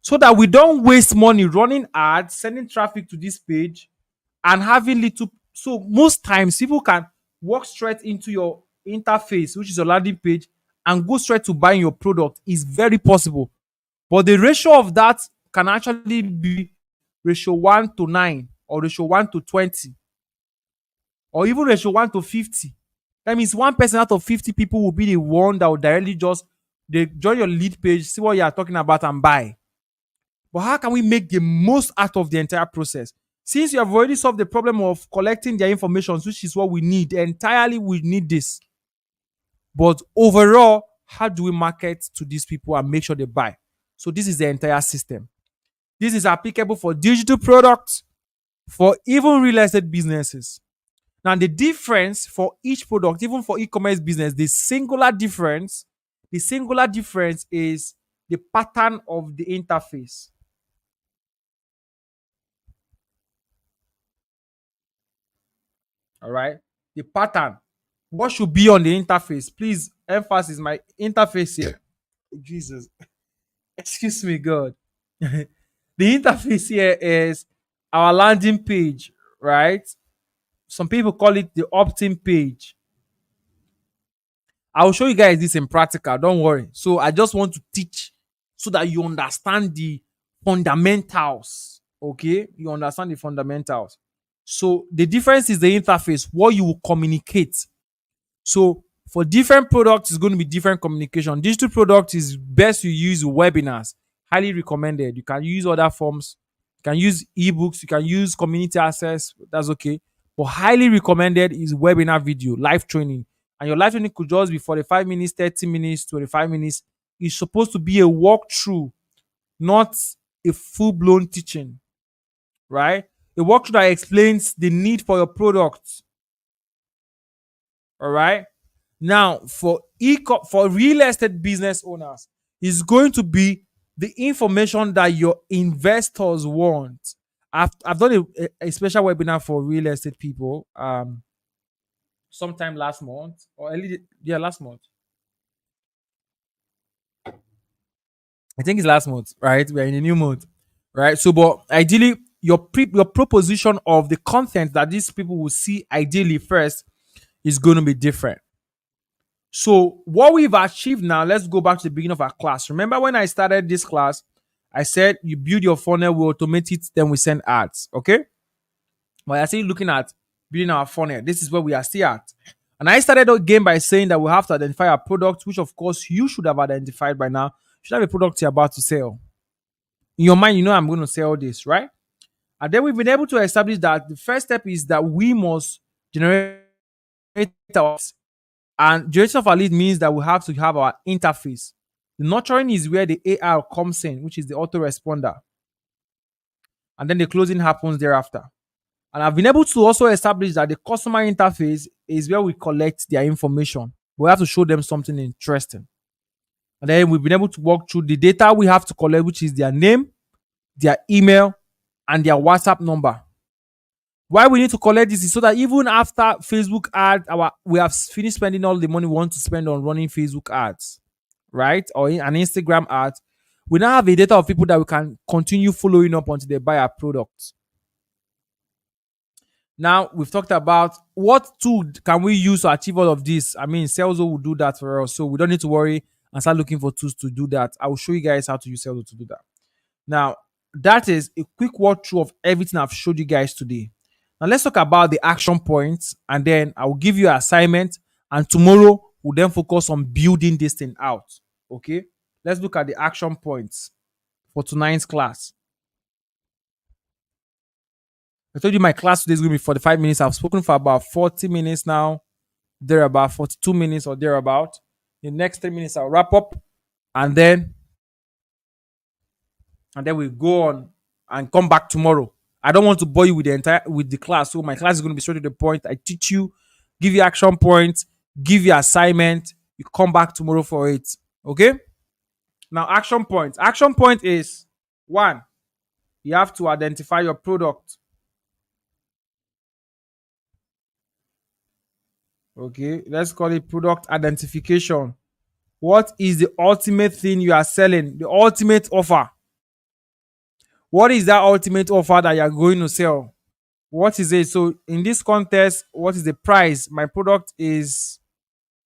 so that we don't waste money running ads, sending traffic to this page, and having little. So, most times, people can walk straight into your interface, which is your landing page, and go straight to buying your product. Is very possible. But the ratio of that can actually be ratio 1 to 9 or ratio 1 to 20 or even ratio 1 to 50. That means one person out of 50 people will be the one that will directly just they join your lead page, see what you are talking about, and buy. But how can we make the most out of the entire process? Since you have already solved the problem of collecting their information, which is what we need, entirely we need this. But overall, how do we market to these people and make sure they buy? So this is the entire system. This is applicable for digital products, for even real estate businesses. Now, the difference for each product, even for e-commerce business, the singular difference is the pattern of the interface. All right. The pattern. What should be on the interface? Please, emphasis my interface here. Jesus. Excuse me, God. The interface here is our landing page, right? Some people call it the opt-in page. I will show you guys this in practical. Don't worry. So I just want to teach so that you understand the fundamentals. Okay? You understand the fundamentals. So the difference is the interface, what you will communicate. So for different products, it's going to be different communication. Digital product is best you use webinars. Highly recommended. You can use other forms. You can use ebooks. You can use community access. That's okay. But highly recommended is webinar video, live training. And your live training could just be 45 minutes, 30 minutes, 25 minutes. It's supposed to be a walkthrough, not a full-blown teaching, right? A walkthrough that explains the need for your product. All right. Now, for real estate business owners, it's going to be the information that your investors want. I've done a special webinar for real estate people sometime last month or last month. I think it's last month, right? We're in a new month, right? So, but ideally, your proposition of the content that these people will see ideally first is going to be different. So, what we've achieved now, let's go back to the beginning of our class. Remember when I started this class, I said you build your funnel, we automate it, then we send ads. Okay? But I still looking at building our funnel. This is where we are still at. And I started again by saying that we have to identify our product, which of course you should have identified by now. You should have a product you're about to sell. In your mind, you know I'm going to sell this, right? And then we've been able to establish that the first step is that we must generate our, and generation of our lead means that we have to have our interface. The nurturing is where the AI comes in, which is the autoresponder. And then the closing happens thereafter. And I've been able to also establish that the customer interface is where we collect their information. We have to show them something interesting. And then we've been able to walk through the data we have to collect, which is their name, their email, and their WhatsApp number. Why we need to collect this is so that even after Facebook ad, we have finished spending all the money we want to spend on running Facebook ads, right? Or an Instagram ad. We now have a data of people that we can continue following up until they buy our products. Now, we've talked about what tool can we use to achieve all of this. I mean, Serlzo will do that for us, so we don't need to worry and start looking for tools to do that. I will show you guys how to use Serlzo to do that. Now, that is a quick walkthrough of everything I've showed you guys today. Now, let's talk about the action points, and then I will give you an assignment, and tomorrow we'll then focus on building this thing out. Okay? Let's look at the action points for tonight's class. I told you my class today is going to be 45 minutes. I've spoken for about 40 minutes now. There about 42 minutes or thereabout. The next 3 minutes I'll wrap up, and then we go on and come back tomorrow. I don't want to bore you with the class, so my class is going to be straight to the point. I teach you, give you action points, give you assignment. You come back tomorrow for it. Okay? Now, action point. Action point is One, you have to identify your product. Okay, let's call it product identification. What is the ultimate thing you are selling? The ultimate offer. What is that ultimate offer that you are going to sell? What is it? So, in this context, what is the price? My product is,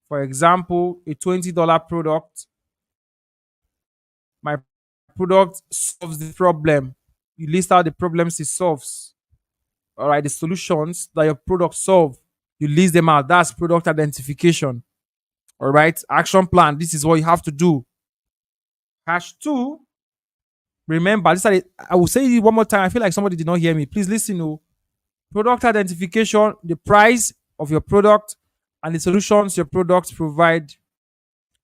for example, a $20 product. My product solves the problem. You list out the problems it solves. All right, the solutions that your product solve. You list them out. That's product identification. All right, action plan. This is what you have to do. Hash two. Remember, I will say it one more time. I feel like somebody did not hear me. Please listen. Oh. Product identification, the price of your product, and the solutions your products provide.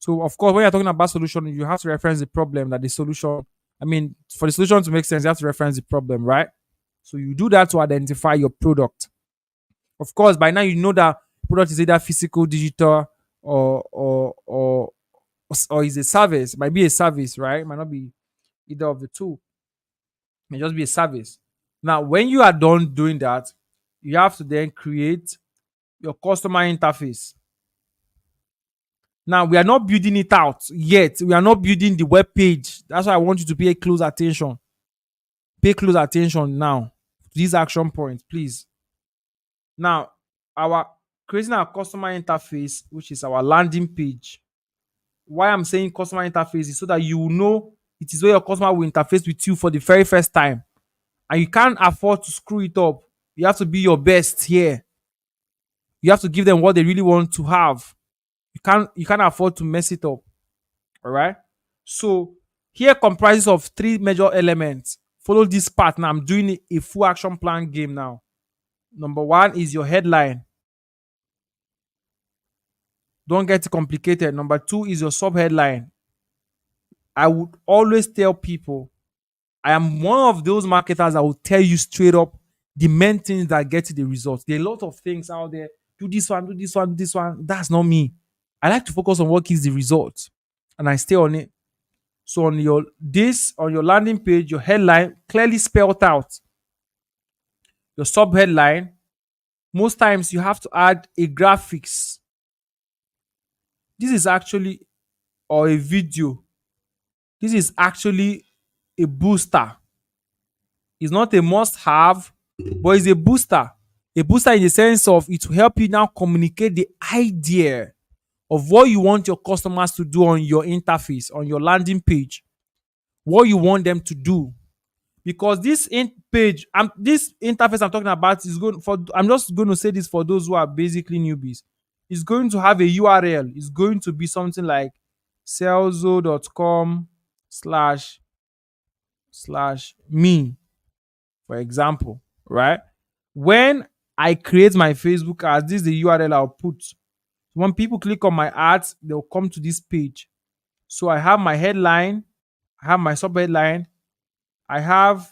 So, of course, when you're talking about solution, you have to reference the problem that the solution. I mean, for the solution to make sense, you have to reference the problem, right? So you do that to identify your product. Of course, by now you know that product is either physical, digital, or or is a service. It might be a service, right? It might not be either of the two. It may just be a service. Now, when you are done doing that, you have to then create your customer interface. Now, we are not building it out yet. We are not building the web page. That's why I want you to pay close attention. Pay close attention now to these action points, please. Now, our creating our customer interface, which is our landing page. Why I'm saying customer interface is so that you will know it is where your customer will interface with you for the very first time. And you can't afford to screw it up. You have to be your best here. You have to give them what they really want to have. You can't afford to mess it up. All right. So here comprises of three major elements. Follow this part. Now I'm doing a full action plan game now. Number one is your headline. Don't get it complicated. Number two is your sub headline. I would always tell people I am one of those marketers that will tell you straight up the main things that get you the results. There are a lot of things out there. Do this one, do this one, do this one. That's not me. I like to focus on what gives the results, and I stay on it. So on your landing page, your headline clearly spelled out. Your sub headline. Most times you have to add a graphics. This is actually or a video. This is actually a booster. It's not a must-have, but it's a booster. A booster in the sense of it will help you now communicate the idea of what you want your customers to do on your interface, on your landing page, what you want them to do. Because this this interface I'm talking about is going for. I'm just going to say this for those who are basically newbies. It's going to have a URL. It's going to be something like serlzo.com slash me, for example, right? When I create my Facebook ads, this is the URL I'll put. When people click on my ads, they'll come to this page. So I have my headline, I have my sub headline, I have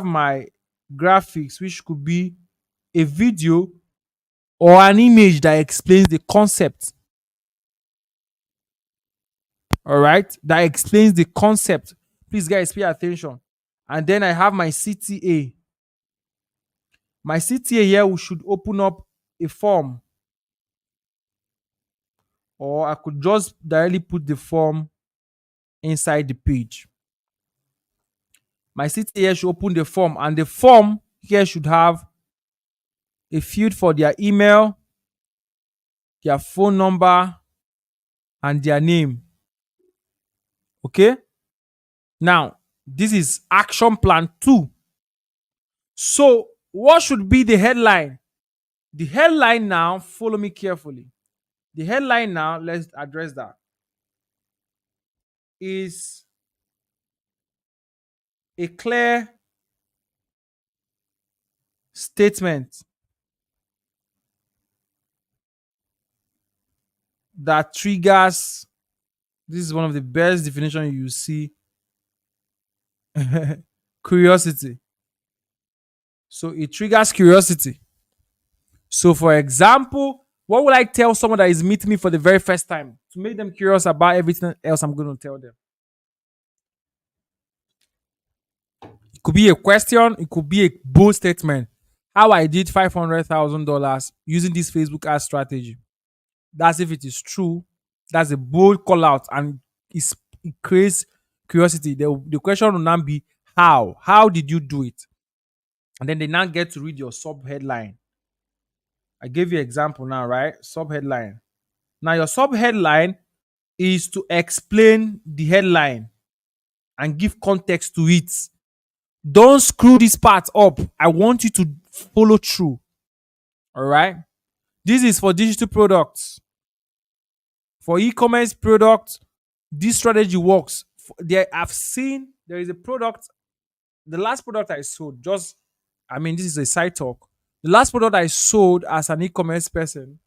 my graphics, which could be a video or an image that explains the concept. All right, that explains the concept. Please, guys, pay attention. And then I have my CTA. My CTA here, we should open up a form, or I could just directly put the form inside the page. My CTA here should open the form, and the form here should have a field for their email, their phone number, and their name. Okay? Now, this is action plan 2. So, what should be the headline? The headline now, follow me carefully. The headline now, let's address that, is a clear statement that triggers. This is one of the best definitions you see. Curiosity. So it triggers curiosity. So, for example, what would I tell someone that is meeting me for the very first time to make them curious about everything else I'm going to tell them? could be a question, it could be a bold statement. How I did $500,000 using this Facebook ad strategy. That's if it is true. That's a bold call out, and it creates curiosity. The question will now be how? How did you do it? And then they now get to read your sub headline. I gave you example now, right? Sub headline. Now your sub headline is to explain the headline and give context to it. Don't screw this part up. I want you to follow through. All right. This is for digital products. For e-commerce products, this strategy works. There, I've seen there is a product. The last product I sold, this is a side talk. The last product I sold as an e-commerce person,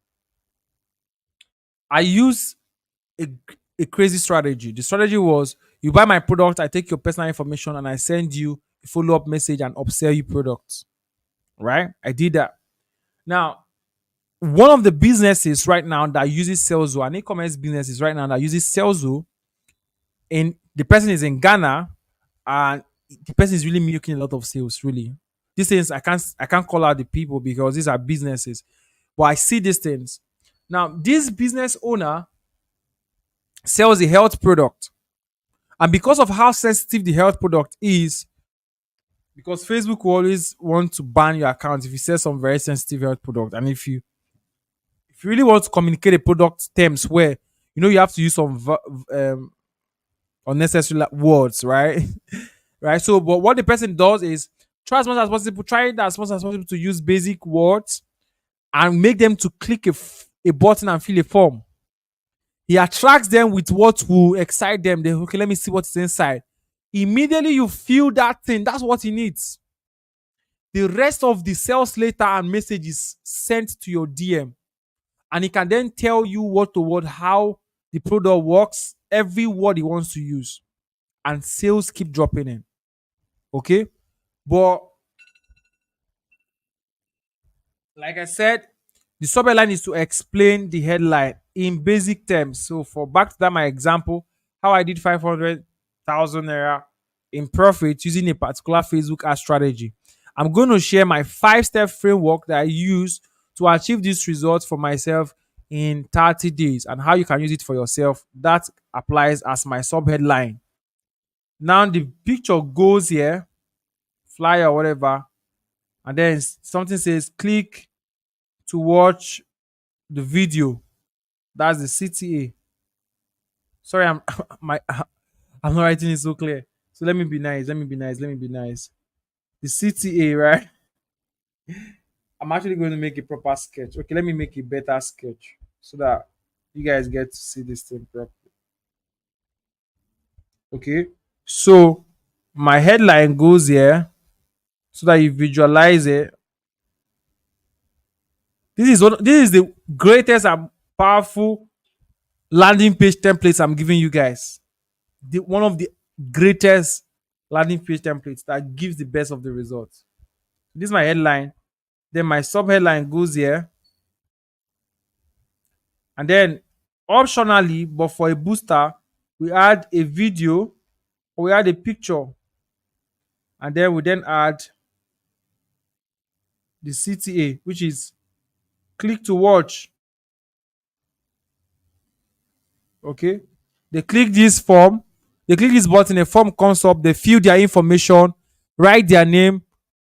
I used a, a crazy strategy. The strategy was you buy my product, I take your personal information, and I send you a follow-up message and upsell you products. Right? I did that. Now, one of the businesses right now that uses Serlzo, an e-commerce business is right now that uses Serlzo, and the person is in Ghana, and the person is really making a lot of sales. Really, these things I can't call out the people because these are businesses, but I see these things. Now, this business owner sells a health product, and because of how sensitive the health product is, because Facebook will always want to ban your account if you sell some very sensitive health product, and if you really want to communicate a product terms where you have to use some unnecessary words, right? Right. So, but what the person does is try as much as possible to use basic words and make them to click a button and fill a form. He attracts them with what will excite them. They okay, let me see what's inside. Immediately you feel that thing. That's what he needs. The rest of the sales letter and message is sent to your DM, and he can then tell you word to word how the product works, every word he wants to use, and sales keep dropping in. Okay, but like I said, the subheadline is to explain the headline in basic terms. So for back to that my example, how I did 500,000 naira in profit using a particular Facebook ad strategy. I'm going to share my 5-step framework that I use to achieve these results for myself in 30 days and how you can use it for yourself. That applies as my subheadline. Now the picture goes here, flyer or whatever, and then something says click to watch the video. That's the CTA. Sorry, I'm I'm not writing it so clear. So let me be nice. The CTA, right? I'm actually going to make a proper sketch. Okay, let me make a better sketch so that you guys get to see this thing properly. Okay, so my headline goes here so that you visualize it. This is the greatest and powerful landing page templates I'm giving you guys. One of the greatest landing page templates that gives the best of the results. This is my headline. Then my sub headline goes here. And then optionally, but for a booster, we add a video or we add a picture. And then we add the CTA, which is click to watch. Okay. They click this form, they click this button, a form comes up, they fill their information, write their name,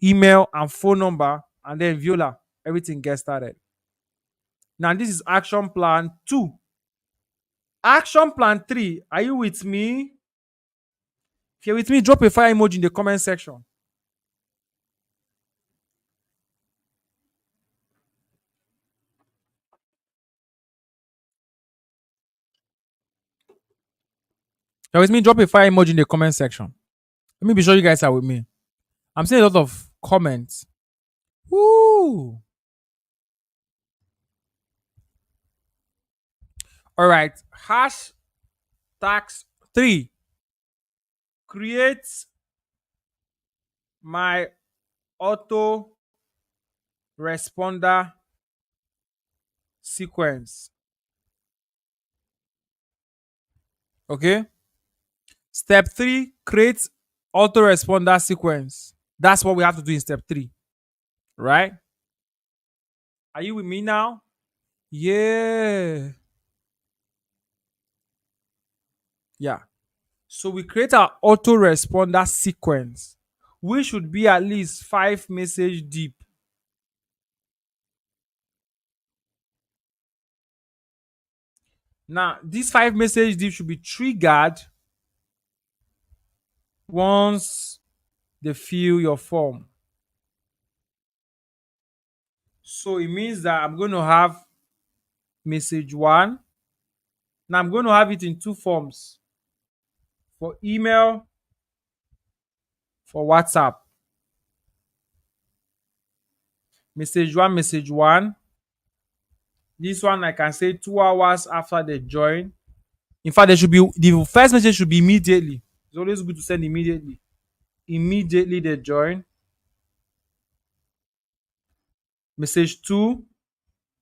email, and phone number, and then voila, everything gets started. Now, this is action plan 2. Action plan 3. Are you with me? If you're with me, drop a fire emoji in the comment section. If you're with me, drop a fire emoji in the comment section. Let me be sure you guys are with me. I'm seeing a lot of comments. Woo! All right. Hash tax 3. Create my auto responder sequence. Okay. Step 3, create autoresponder sequence. That's what we have to do in step 3, right? Are you with me now? Yeah. Yeah. So we create our autoresponder sequence, which should be at least 5 message deep. Now, this 5 message deep should be triggered once they fill your form. So it means that I'm going to have message one. Now I'm going to have it in two forms, for email, for WhatsApp. Message one, message one. This one I can say 2 hours after they join. In fact, there should be the first message should be immediately. It's always good to send immediately. Immediately they join. Message two.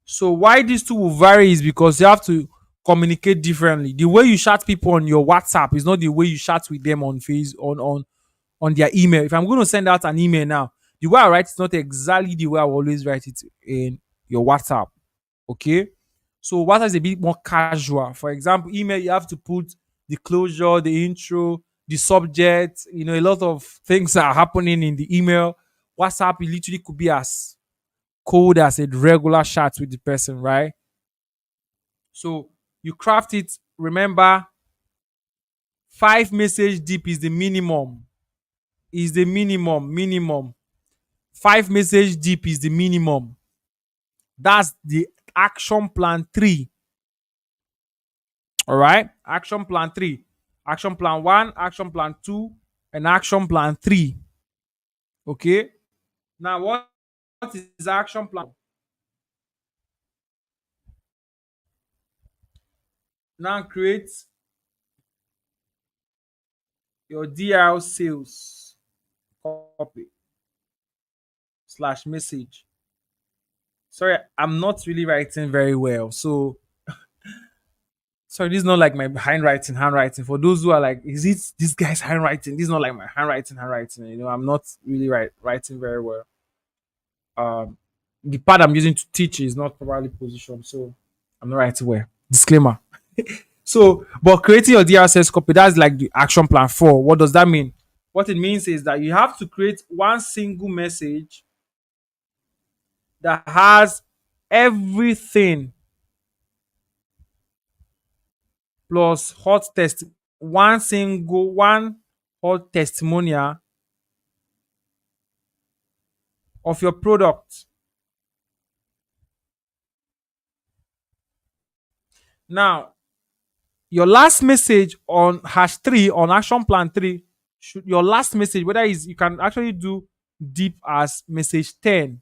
So why these two will vary is because you have to communicate differently. The way you chat people on your WhatsApp is not the way you chat with them on face on their email. If I'm going to send out an email now, the way I write is not exactly the way I always write it in your WhatsApp. Okay. So WhatsApp is a bit more casual. For example, email, you have to put the closure, the intro, the subject, a lot of things are happening in the email. WhatsApp, it literally could be as cold as a regular chat with the person, right? So you craft it. Remember, 5 message deep is the minimum. Is the minimum. 5 message deep is the minimum. That's the action plan 3. All right. Action plan 3. Action plan 1, action plan 2, and action plan 3. Okay. Now, what is action plan? Now, create your DRL sales copy slash message. Sorry, I'm not really writing very well. So, sorry, this is not like my handwriting. For those who are like, is it this guy's handwriting? This is not like my handwriting. I'm not really writing very well. The pad I'm using to teach is not properly positioned, so I'm not writing well. Disclaimer. So, but creating your DRSS copy, that's like the action plan 4. What does that mean? What it means is that you have to create one single message that has everything plus one hot testimonial of your product. Now, your last message on #3 on action plan 3, your last message, whether is you can actually do deep as message 10.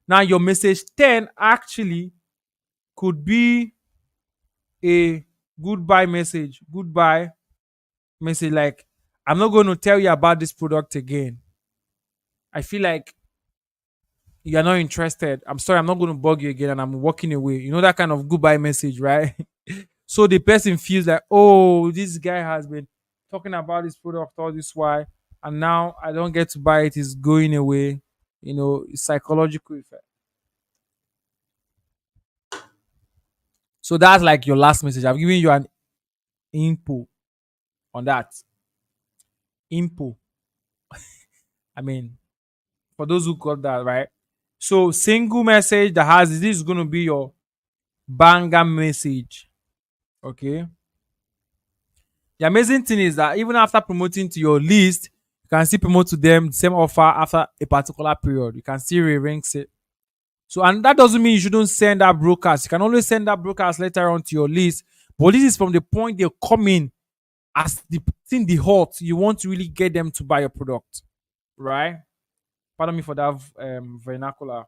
Now, your message 10 actually could be a goodbye message, like, I'm not going to tell you about this product again. I feel like you're not interested. I'm sorry, I'm not going to bug you again, and I'm walking away. That kind of goodbye message, right? So the person feels like, oh, this guy has been talking about this product all this while, and now I don't get to buy it. It's going away. It's psychological effect. So that's like your last message. I've given you an info on that. Info. I mean, for those who got that, right? So single message that has this is going to be your banger message. Okay. The amazing thing is that even after promoting to your list, you can still promote to them the same offer after a particular period. You can still re-rank it. So, and that doesn't mean you shouldn't send that brokers. You can always send that brokers later on to your list. But this is from the point they come in as the thing the hot. You want to really get them to buy your product, right? Pardon me for that vernacular.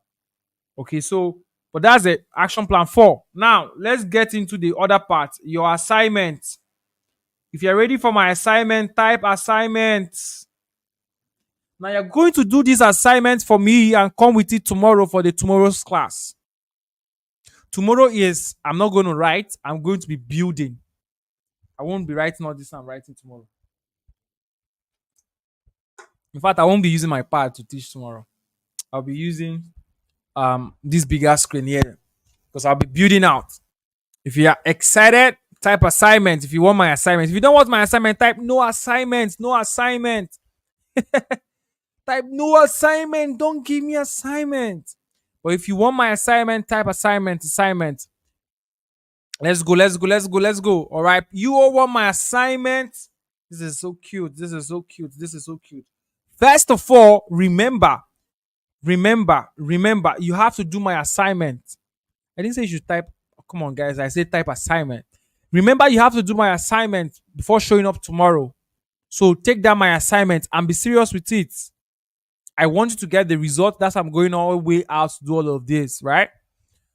Okay, so but that's the action plan 4. Now let's get into the other part. Your assignment. If you're ready for my assignment, type assignment. Now you're going to do this assignment for me and come with it tomorrow for the tomorrow's class. Tomorrow is, I'm not going to write, I'm going to be building. I won't be writing all this, I'm writing tomorrow. In fact, I won't be using my pad to teach tomorrow. I'll be using this bigger screen here because I'll be building out. If you are excited, type assignment. If you want my assignment, if you don't want my assignment, type no assignment. No assignment. Type no assignment. Don't give me assignment. But if you want my assignment, type assignment. Assignment. Let's go. Let's go. Let's go. Let's go. All right. You all want my assignment? This is so cute. This is so cute. This is so cute. First of all, remember, you have to do my assignment. I didn't say you should type. Come on, guys. I said type assignment. Remember, you have to do my assignment before showing up tomorrow. So take that my assignment and be serious with it. I want you to get the result. That's why I'm going all the way out to do all of this, right?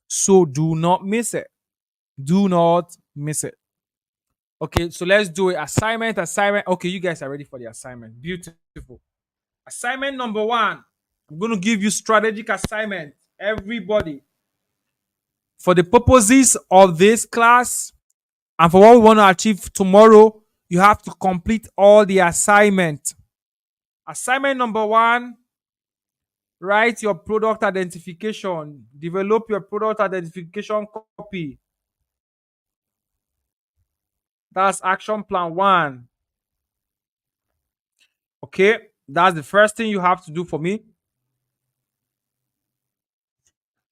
So do not miss it. Do not miss it. Okay, so let's do it. Assignment. Okay, you guys are ready for the assignment. Beautiful. Assignment number one. I'm going to give you strategic assignment. Everybody. For the purposes of this class and for what we want to achieve tomorrow, you have to complete all the assignment. Assignment number one, write your product identification. Develop your product identification copy. That's action plan one. Okay, that's the first thing you have to do for me.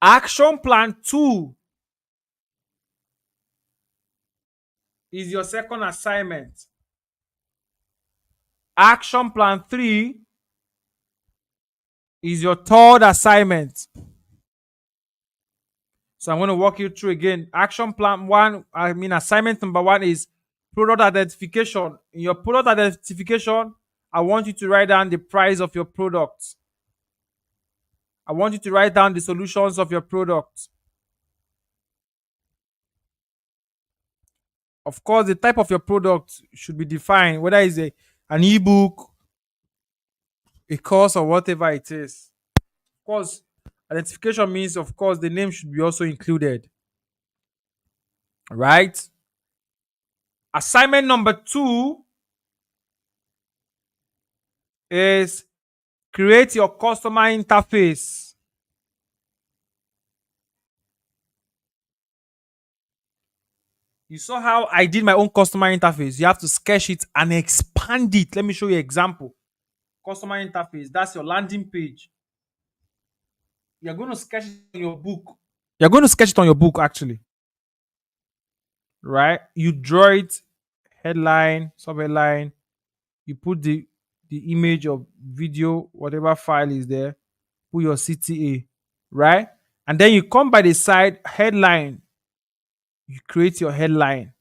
Action plan two is your second assignment. Action plan three is your third assignment. So I'm going to walk you through again. Action plan one, assignment number one is product identification. In your product identification, I want you to write down the price of your product. I want you to write down the solutions of your product. Of course, the type of your product should be defined, whether it's an ebook, a course, or whatever it is. Of course, identification means, of course, the name should be also included. Right? Assignment number two is create your customer interface. You saw how I did my own customer interface. You have to sketch it and expand it. Let me show you an example. Customer interface, that's your landing page. You're going to sketch it on your book. You're going to sketch it on your book, actually. Right? You draw it, headline, subheadline. You put the image or video, whatever file is there. Put your CTA, right? And then you come by the side, headline. You create your headline.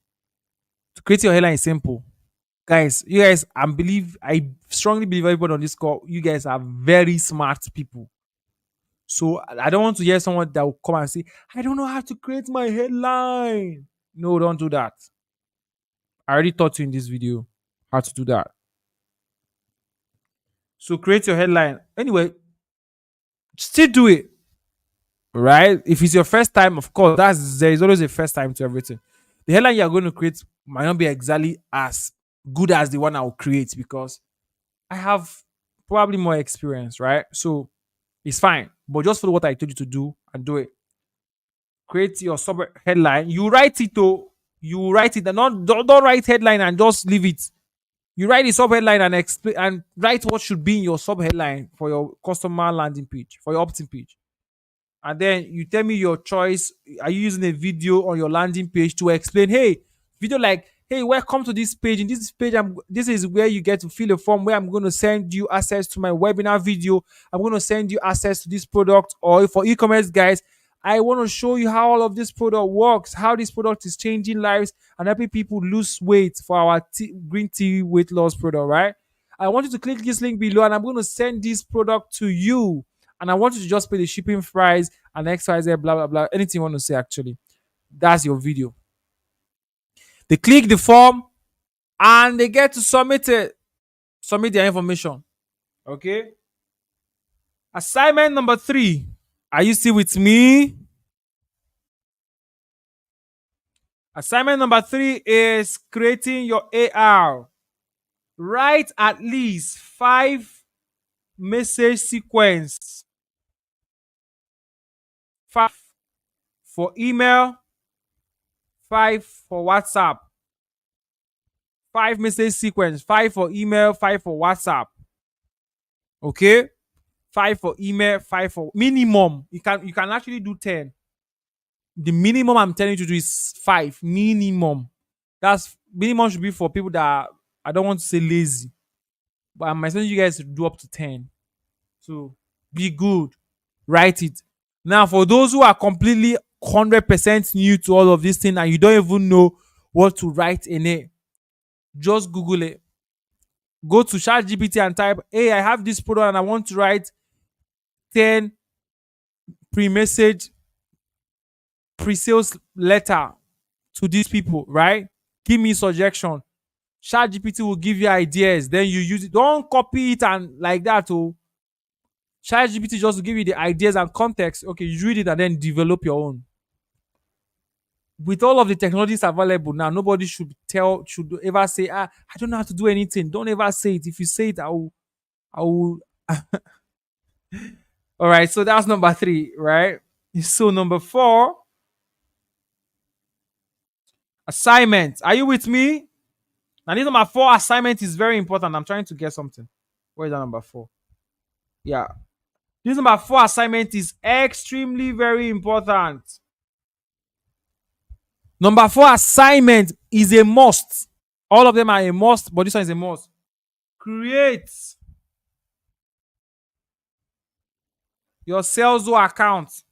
To create your headline is simple. Guys, you guys, I strongly believe everybody on this call, you guys are very smart people. So I don't want to hear someone that will come and say, I don't know how to create my headline. No, don't do that. I already taught you in this video how to do that. So create your headline. Anyway, still do it. Right? If it's your first time, of course, there is always a first time to everything. The headline you're going to create might not be exactly as good as the one I will create because I have probably more experience, right? So it's fine. But just follow what I told you to do and do it. Create your sub headline. You write it though. You write it and don't write headline and just leave it. You write the sub headline and explain and write what should be in your sub headline for your customer landing page, for your opt-in page. And then you tell me your choice. Are you using a video on your landing page to explain? Hey, video like, hey, welcome to this page. In this page, this is where you get to fill a form where I'm going to send you access to my webinar video. I'm going to send you access to this product. Or for e-commerce guys, I want to show you how all of this product works, how this product is changing lives and helping people lose weight for our green tea weight loss product, right? I want you to click this link below and I'm going to send this product to you. And I want you to just pay the shipping price and XYZ, blah, blah, blah. Anything you want to say, actually. That's your video. They click the form and they get to submit it. Submit their information. Okay? Assignment number 3. Are you still with me? Assignment number 3 is creating your AR. Write at least 5 message sequence. 5 for email, 5 for WhatsApp. 5 message sequence, 5 for email, 5 for WhatsApp. Okay? 5 for email, 5 for minimum. You can actually do 10. The minimum I'm telling you to do is 5. Minimum. That's minimum should be for people that I don't want to say lazy, but I'm expecting you guys to do up to 10. So be good. Write it. Now, for those who are completely 100% new to all of this thing and you don't even know what to write in it, just Google it. Go to ChatGPT and type, hey, I have this product and I want to write 10 pre-message pre-sales letter to these people, right? Give me suggestion. ChatGPT will give you ideas. Then you use it. Don't copy it and like that. Oh, ChatGPT just to give you the ideas and context. Okay, you read it and then develop your own. With all of the technologies available now, nobody should ever say, I don't know how to do anything. Don't ever say it. If you say it, I will. All right, so that's number 3, right? So number 4, assignment. Are you with me? Now this number 4 assignment is very important. I'm trying to get something. Where is that number 4? Yeah. This number 4 assignment is extremely very important. Number 4 assignment is a must. All of them are a must, but this one is a must. Create your Serlzo account.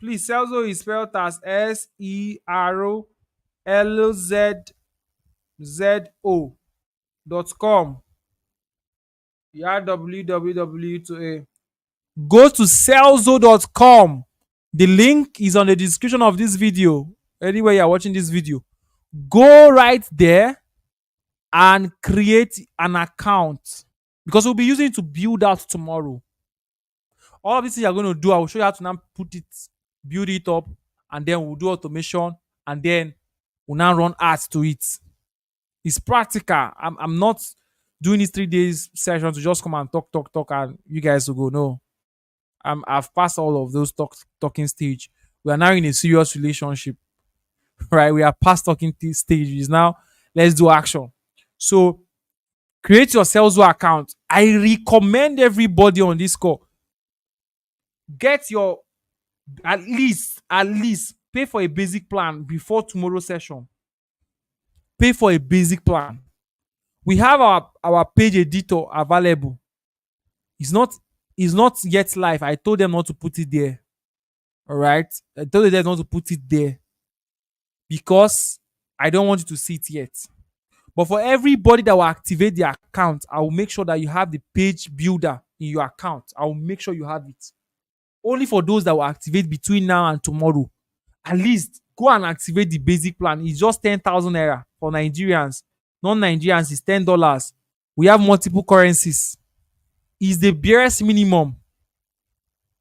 Please, Serlzo is spelled as SERLZO.com. Yeah, www to a. Go to Serlzo.com. The link is on the description of this video. Anywhere you're watching this video, go right there and create an account because we'll be using it to build out tomorrow. All of these things you're going to do, I will show you how to now put it, build it up, and then we'll do automation, and then we'll now run ads to it. It's practical. I'm not doing this 3 days session to just come and talk, and you guys will go. No, I've passed all of those talking stage. We are now in a serious relationship, right? We are past talking stage. Is now let's do action. So create your Serlzo account. I recommend everybody on this call get your at least pay for a basic plan before tomorrow's session. Pay for a basic plan. We have our page editor available. It's not yet live. I told them not to put it there. All right. I told them not to put it there because I don't want you to see it yet. But for everybody that will activate the account, I will make sure that you have the page builder in your account. I will make sure you have it. Only for those that will activate between now and tomorrow. At least go and activate the basic plan. It's just 10,000 naira for Nigerians. Non-Nigerians is $10. We have multiple currencies. Is the barest minimum.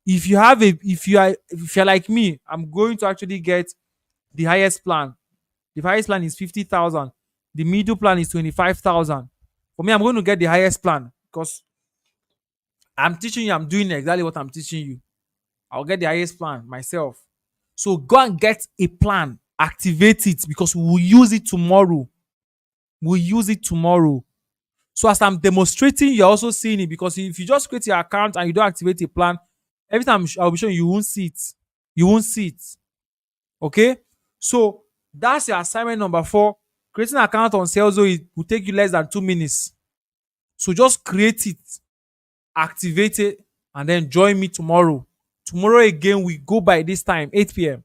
If you're like me, I'm going to actually get the highest plan. The highest plan is 50,000. The middle plan is 25,000. For me, I'm going to get the highest plan because I'm teaching you. I'm doing exactly what I'm teaching you. I'll get the highest plan myself. So go and get a plan. Activate it because we will use it tomorrow. We'll use it tomorrow. So as I'm demonstrating, you're also seeing it because if you just create your account and you don't activate a plan, every time I'll be showing you won't see it. You won't see it. Okay? So that's your assignment number 4. Creating an account on Serlzo will take you less than 2 minutes. So just create it, activate it, and then join me tomorrow. Tomorrow again, we go by this time, 8 p.m.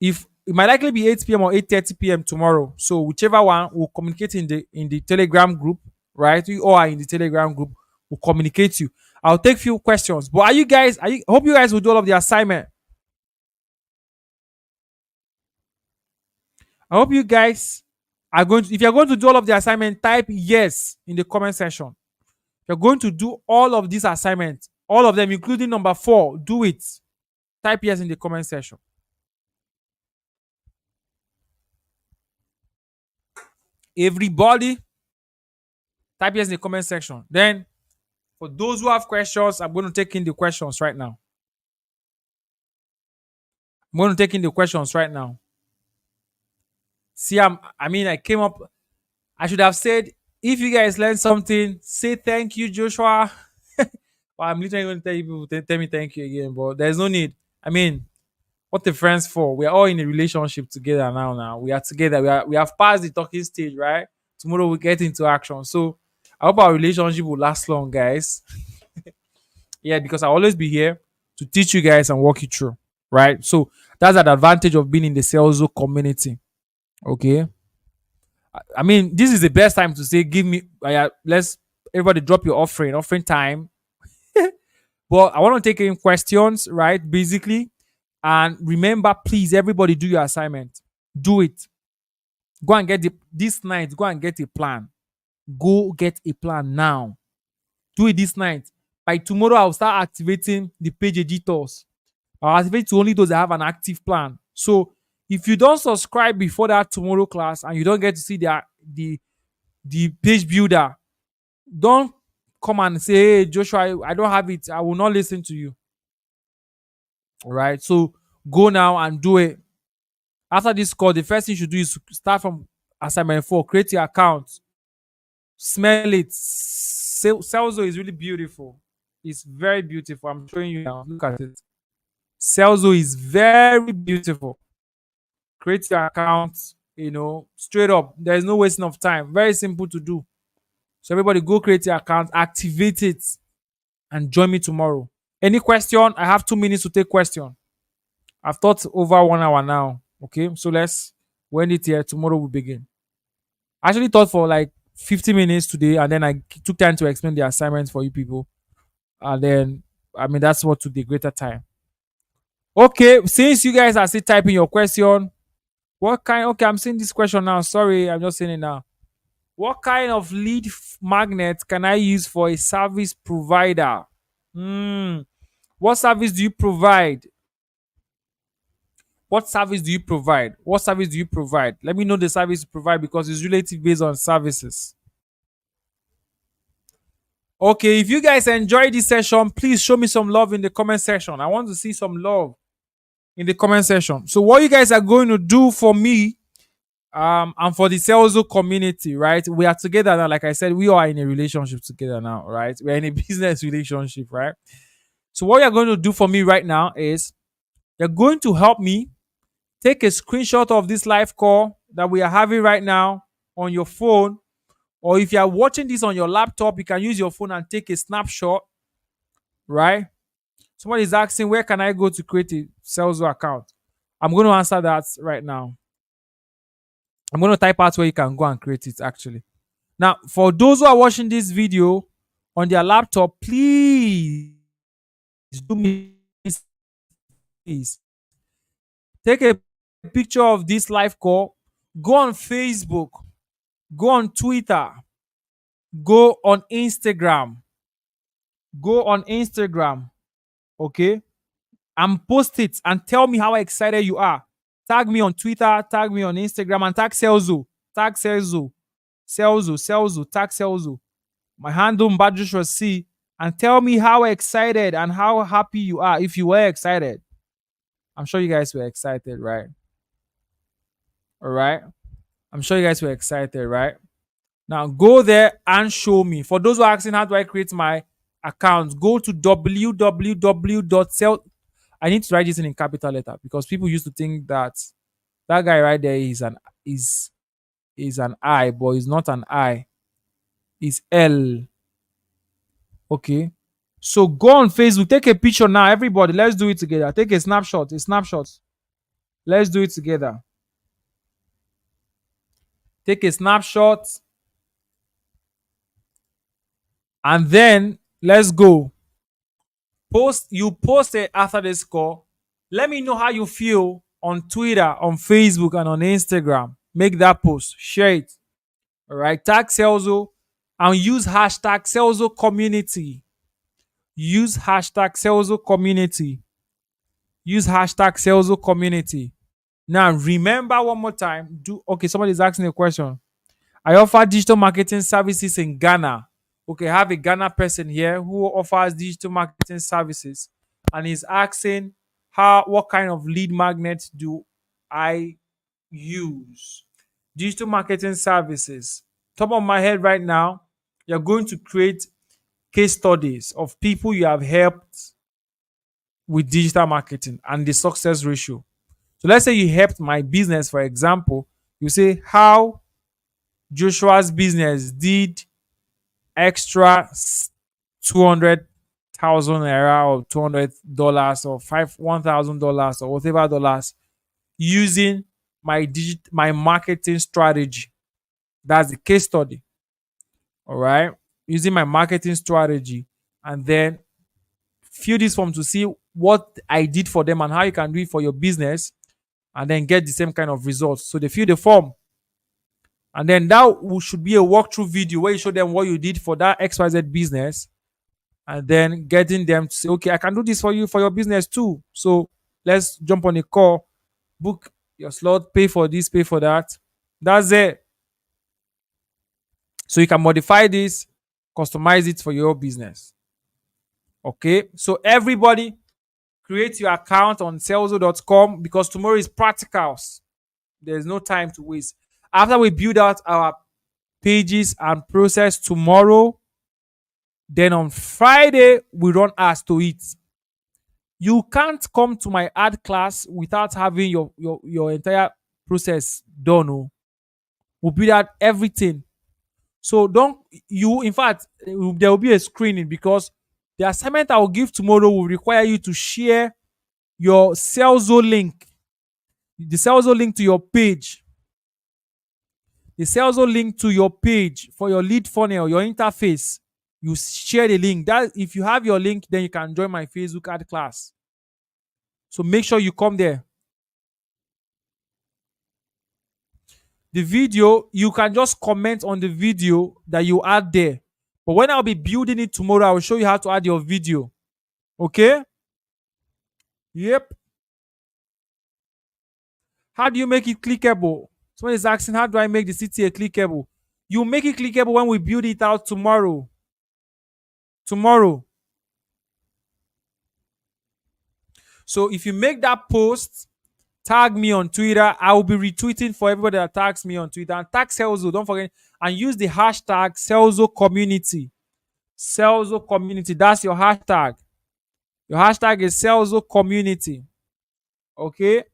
If it might likely be 8 p.m. or 8:30 p.m. tomorrow. So whichever one, we'll communicate in the Telegram group, right? We all are in the Telegram group. We'll communicate you. I'll take few questions. But I hope you guys will do all of the assignment. I hope you guys are going to, if you're going to do all of the assignment, type yes in the comment section. If you're going to do all of these assignments, all of them, including number 4, do it. Type yes in the comment section. Everybody, Type yes in the comment section. Then, for those who have questions, I'm going to take in the questions right now. I'm going to take in the questions right now. See, I came up. I should have said, if you guys learned something, say thank you, Joshua. Well, I'm literally going to tell you people, tell me thank you again, but there's no need. I mean, what the friends for? We are all in a relationship together now. Now we are together. We have passed the talking stage, right? Tomorrow we get into action. So I hope our relationship will last long, guys. Yeah, because I'll always be here to teach you guys and walk you through, right? So that's an advantage of being in the Serlzo community. Okay. I mean, this is the best time to say, give me, let's everybody drop your offering time. But I want to take in questions, right? Basically. And remember, please, everybody do your assignment. Do it. Go and get this night, go and get a plan. Go get a plan now. Do it this night. By tomorrow, I'll start activating the page editors. I'll activate to only those that have an active plan. So if you don't subscribe before that tomorrow class and you don't get to see the page builder, don't come and say, hey, Joshua, I don't have it. I will not listen to you. All right. So go now and do it. After this call, the first thing you should do is start from assignment 4. Create your account. Smell it. Serlzo is really beautiful. It's very beautiful. I'm showing you now. Look at it. Serlzo is very beautiful. Create your account, straight up. There's no wasting of time. Very simple to do. So everybody go create your account, activate it, and join me tomorrow. Any question? I have 2 minutes to take question. I've thought over 1 hour now. Okay, so let's end it here. Tomorrow we begin. I actually thought for like 50 minutes today, and then I took time to explain the assignments for you people. And then, that's what took the greater time. Okay, since you guys are still typing your question, okay, I'm seeing this question now. Sorry, I'm just saying it now. What kind of lead magnet can I use for a service provider? What service do you provide? What service do you provide? What service do you provide? Let me know the service you provide because it's relative based on services. Okay, if you guys enjoyed this session, please show me some love in the comment section. I want to see some love in the comment section. So what you guys are going to do for me and for the Serlzo community, right? We are together now. Like I said, we are in a relationship together now, right? We're in a business relationship, right? So what you're going to do for me right now is you're going to help me take a screenshot of this live call that we are having right now on your phone. Or if you are watching this on your laptop, you can use your phone and take a snapshot, right? Someone is asking, where can I go to create a Serlzo account? I'm going to answer that right now. I'm going to type out where you can go and create it, actually. Now, for those who are watching this video on their laptop, please do me this. Take a picture of this live call. Go on Facebook. Go on Twitter. Go on Instagram. Go on Instagram. Okay? And post it and tell me how excited you are. Tag me on Twitter, tag me on Instagram, and tag Serlzo. Tag Serlzo. Serlzo. Tag Serlzo. My handle Mbadjoshua C. And tell me how excited and how happy you are if you were excited. I'm sure you guys were excited, right? All right. I'm sure you guys were excited, right? Now go there and show me. For those who are asking how do I create my account, go to www.sel. I need to write this in capital letter because people used to think that guy right there is an I, but it's not an I. It's L. Okay. So go on Facebook, take a picture now. Everybody, let's do it together. Take a snapshot. Let's do it together. Take a snapshot. And then let's go. Post it after this call. Let me know how you feel on Twitter, on Facebook, and on Instagram. Make that post. Share it. All right. Tag Serlzo and use hashtag Serlzo community. Use hashtag Serlzo community. Use hashtag Serlzo community. Now remember one more time. Okay, somebody's asking a question. I offer digital marketing services in Ghana. Okay, I have a Ghana person here who offers digital marketing services and is asking what kind of lead magnets do I use? Digital marketing services. Top of my head right now, you're going to create case studies of people you have helped with digital marketing and the success ratio. So let's say you helped my business, for example, you say how Joshua's business did extra 200,000 naira or $200 or $1,000 or whatever dollars using my marketing strategy. That's the case study. All right. Using my marketing strategy, and then fill this form to see what I did for them and how you can do it for your business, and then get the same kind of results. So they fill the form, and then that should be a walkthrough video where you show them what you did for that XYZ business, and then getting them to say, okay, I can do this for you for your business too. So let's jump on a call, book your slot, pay for this, pay for that. That's it. So you can modify this, customize it for your business. Okay. So everybody create your account on Serlzo.com because tomorrow is practicals. There's no time to waste. After we build out our pages and process tomorrow, then on Friday, we run ads to it. You can't come to my ad class without having your entire process done. Oh. We'll build out everything. So in fact, there will be a screening because the assignment I will give tomorrow will require you to share your Serlzo link, the Serlzo link to your page. The Serlzo link to your page for your lead funnel, your interface. You share the link. That if you have your link, then you can join my Facebook ad class. So make sure you come there. The video, you can just comment on the video that you add there. But when I'll be building it tomorrow, I will show you how to add your video. Okay? Yep. How do you make it clickable? Someone is asking, how do I make the CTA clickable? You make it clickable when we build it out tomorrow. Tomorrow. So if you make that post, tag me on Twitter. I will be retweeting for everybody that tags me on Twitter. And tag Serlzo, don't forget. And use the hashtag Serlzo Community. Serlzo Community. That's your hashtag. Your hashtag is Serlzo Community. Okay?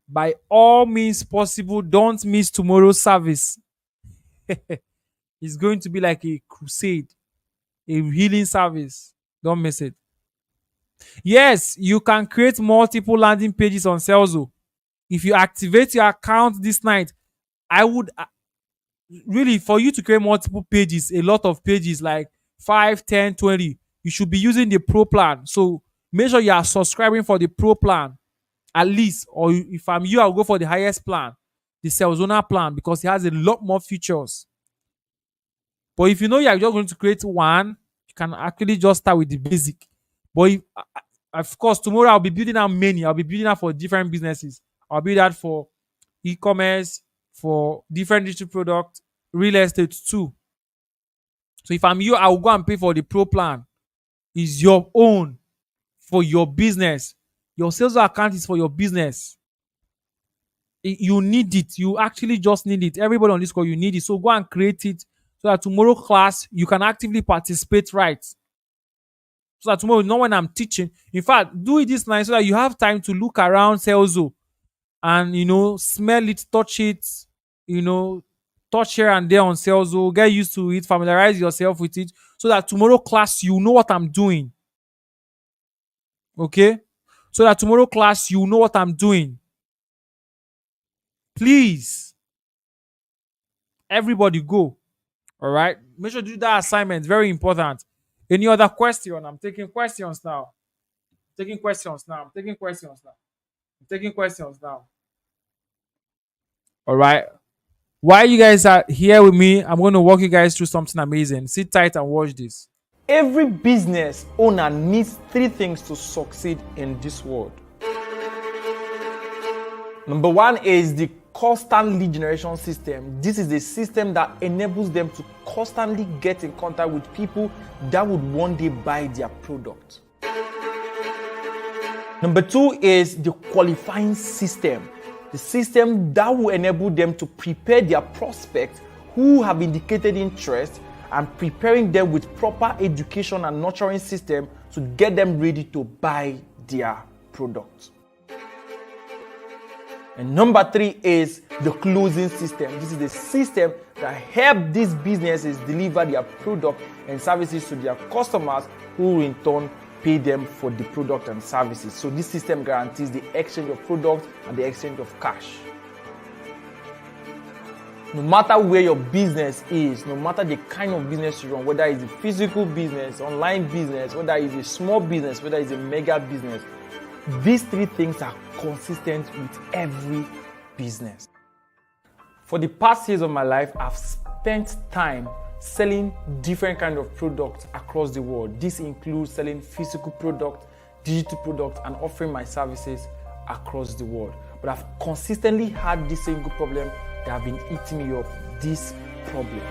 By all means possible, don't miss tomorrow's service. It's going to be like a crusade, a healing service. Don't miss it. Yes, you can create multiple landing pages on Serlzo. If you activate your account this night, I would really, for you to create multiple pages, a lot of pages like 5, 10, 20, you should be using the Pro plan. So make sure you are subscribing for the Pro plan at least, or if I'm you, I'll go for the highest plan, the Serlzona plan, because it has a lot more features. But if you know you're just going to create one, you can actually just start with the basic. But of course, tomorrow I'll be building out many. I'll be building out for different businesses. I'll build that for e-commerce, for different digital products, real estate too. So if I'm you, I will go and pay for the Pro plan. It's your own for your business. Your Serlzo account is for your business. You need it. You actually just need it. Everybody on this call, you need it. So go and create it so that tomorrow class, you can actively participate right. So that tomorrow, not when I'm teaching. In fact, do it this night so that you have time to look around Serlzo and, smell it, touch it, touch here and there on Serlzo, get used to it, familiarize yourself with it so that tomorrow class, you know what I'm doing. Okay? So that tomorrow class, you know what I'm doing. Please. Everybody go. All right? Make sure to do that assignment. Very important. Any other question? I'm taking questions now. Taking questions now. All right. While you guys are here with me, I'm going to walk you guys through something amazing. Sit tight and watch this. Every business owner needs 3 things to succeed in this world. Number 1 is the constant lead generation system. This is a system that enables them to constantly get in contact with people that would one day buy their product. Number 2 is the qualifying system. The system that will enable them to prepare their prospects who have indicated interest and preparing them with proper education and nurturing system to get them ready to buy their product. And number 3 is the closing system. This is the system that helps these businesses deliver their product and services to their customers, who in turn pay them for the product and services. So this system guarantees the exchange of products and the exchange of cash. No matter where your business is, no matter the kind of business you run, whether it's a physical business, online business, whether it's a small business, whether it's a mega business, these 3 things are consistent with every business. For the past years of my life, I've spent time selling different kinds of products across the world. This includes selling physical products, digital products, and offering my services across the world. But I've consistently had this single problem that have been eating me up, this problem.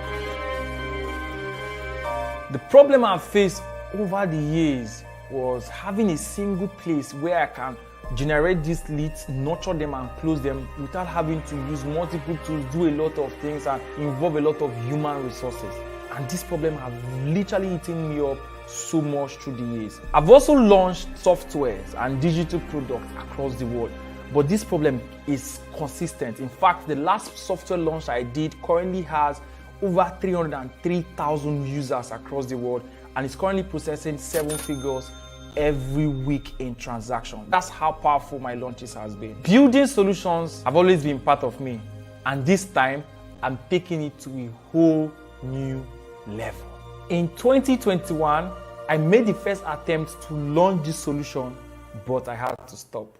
The problem I've faced over the years was having a single place where I can generate these leads, nurture them and close them without having to use multiple tools, do a lot of things and involve a lot of human resources. And this problem has literally eaten me up so much through the years. I've also launched softwares and digital products across the world, but this problem is consistent. In fact, the last software launch I did currently has over 303,000 users across the world, and it's currently processing 7 figures every week in transaction. That's how powerful my launches has been. Building solutions have always been part of me, and this time I'm taking it to a whole new level. In 2021, I made the first attempt to launch this solution, but I had to stop.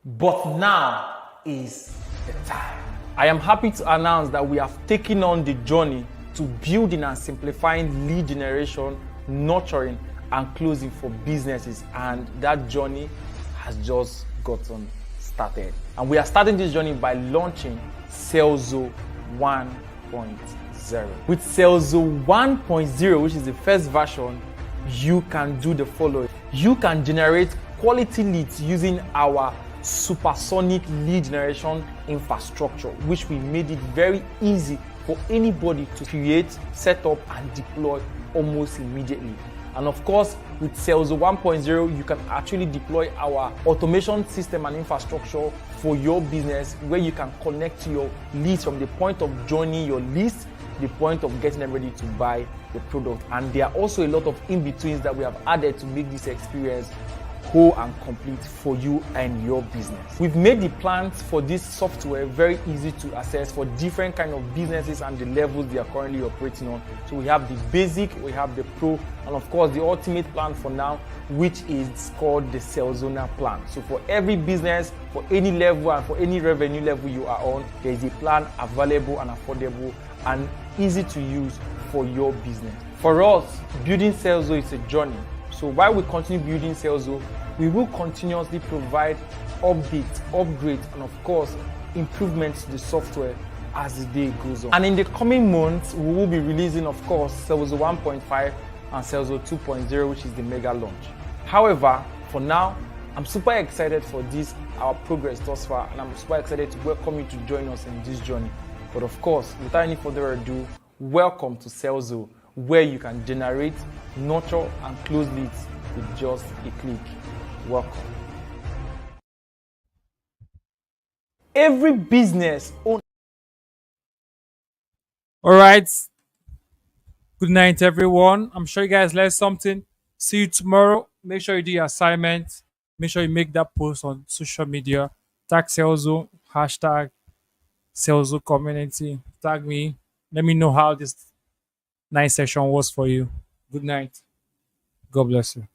But now is the time. I am happy to announce that we have taken on the journey to building and simplifying lead generation, nurturing, and closing for businesses, and that journey has just gotten started. And we are starting this journey by launching Serlzo 1.0. With Serlzo 1.0, which is the first version, you can do the following. You can generate quality leads using our supersonic lead generation infrastructure, which we made it very easy for anybody to create, set up, and deploy almost immediately. And of course, with Serlzo 1.0, you can actually deploy our automation system and infrastructure for your business, where you can connect to your leads from the point of joining your list to the point of getting them ready to buy the product. And there are also a lot of in-betweens that we have added to make this experience whole and complete for you and your business. We've made the plans for this software very easy to access for different kind of businesses and the levels they are currently operating on. So we have the basic, we have the pro, and of course the ultimate plan for now, which is called the Serlzona plan. So for every business, for any level and for any revenue level you are on, there is a plan available and affordable and easy to use for your business. For us, building Serlzo is a journey. So while we continue building Serlzo, we will continuously provide updates, upgrades, and of course, improvements to the software as the day goes on. And in the coming months, we will be releasing, of course, Serlzo 1.5 and Serlzo 2.0, which is the mega launch. However, for now, I'm super excited for this, our progress thus far, and I'm super excited to welcome you to join us in this journey. But of course, without any further ado, welcome to Serlzo, where you can generate, nurture, and close leads with just a click. Welcome. Every business owner. All right. Good night, everyone. I'm sure you guys learned something. See you tomorrow. Make sure you do your assignment. Make sure you make that post on social media. Tag Serlzo, hashtag Serlzo community. Tag me. Let me know how this nice session was for you. Good night. God bless you.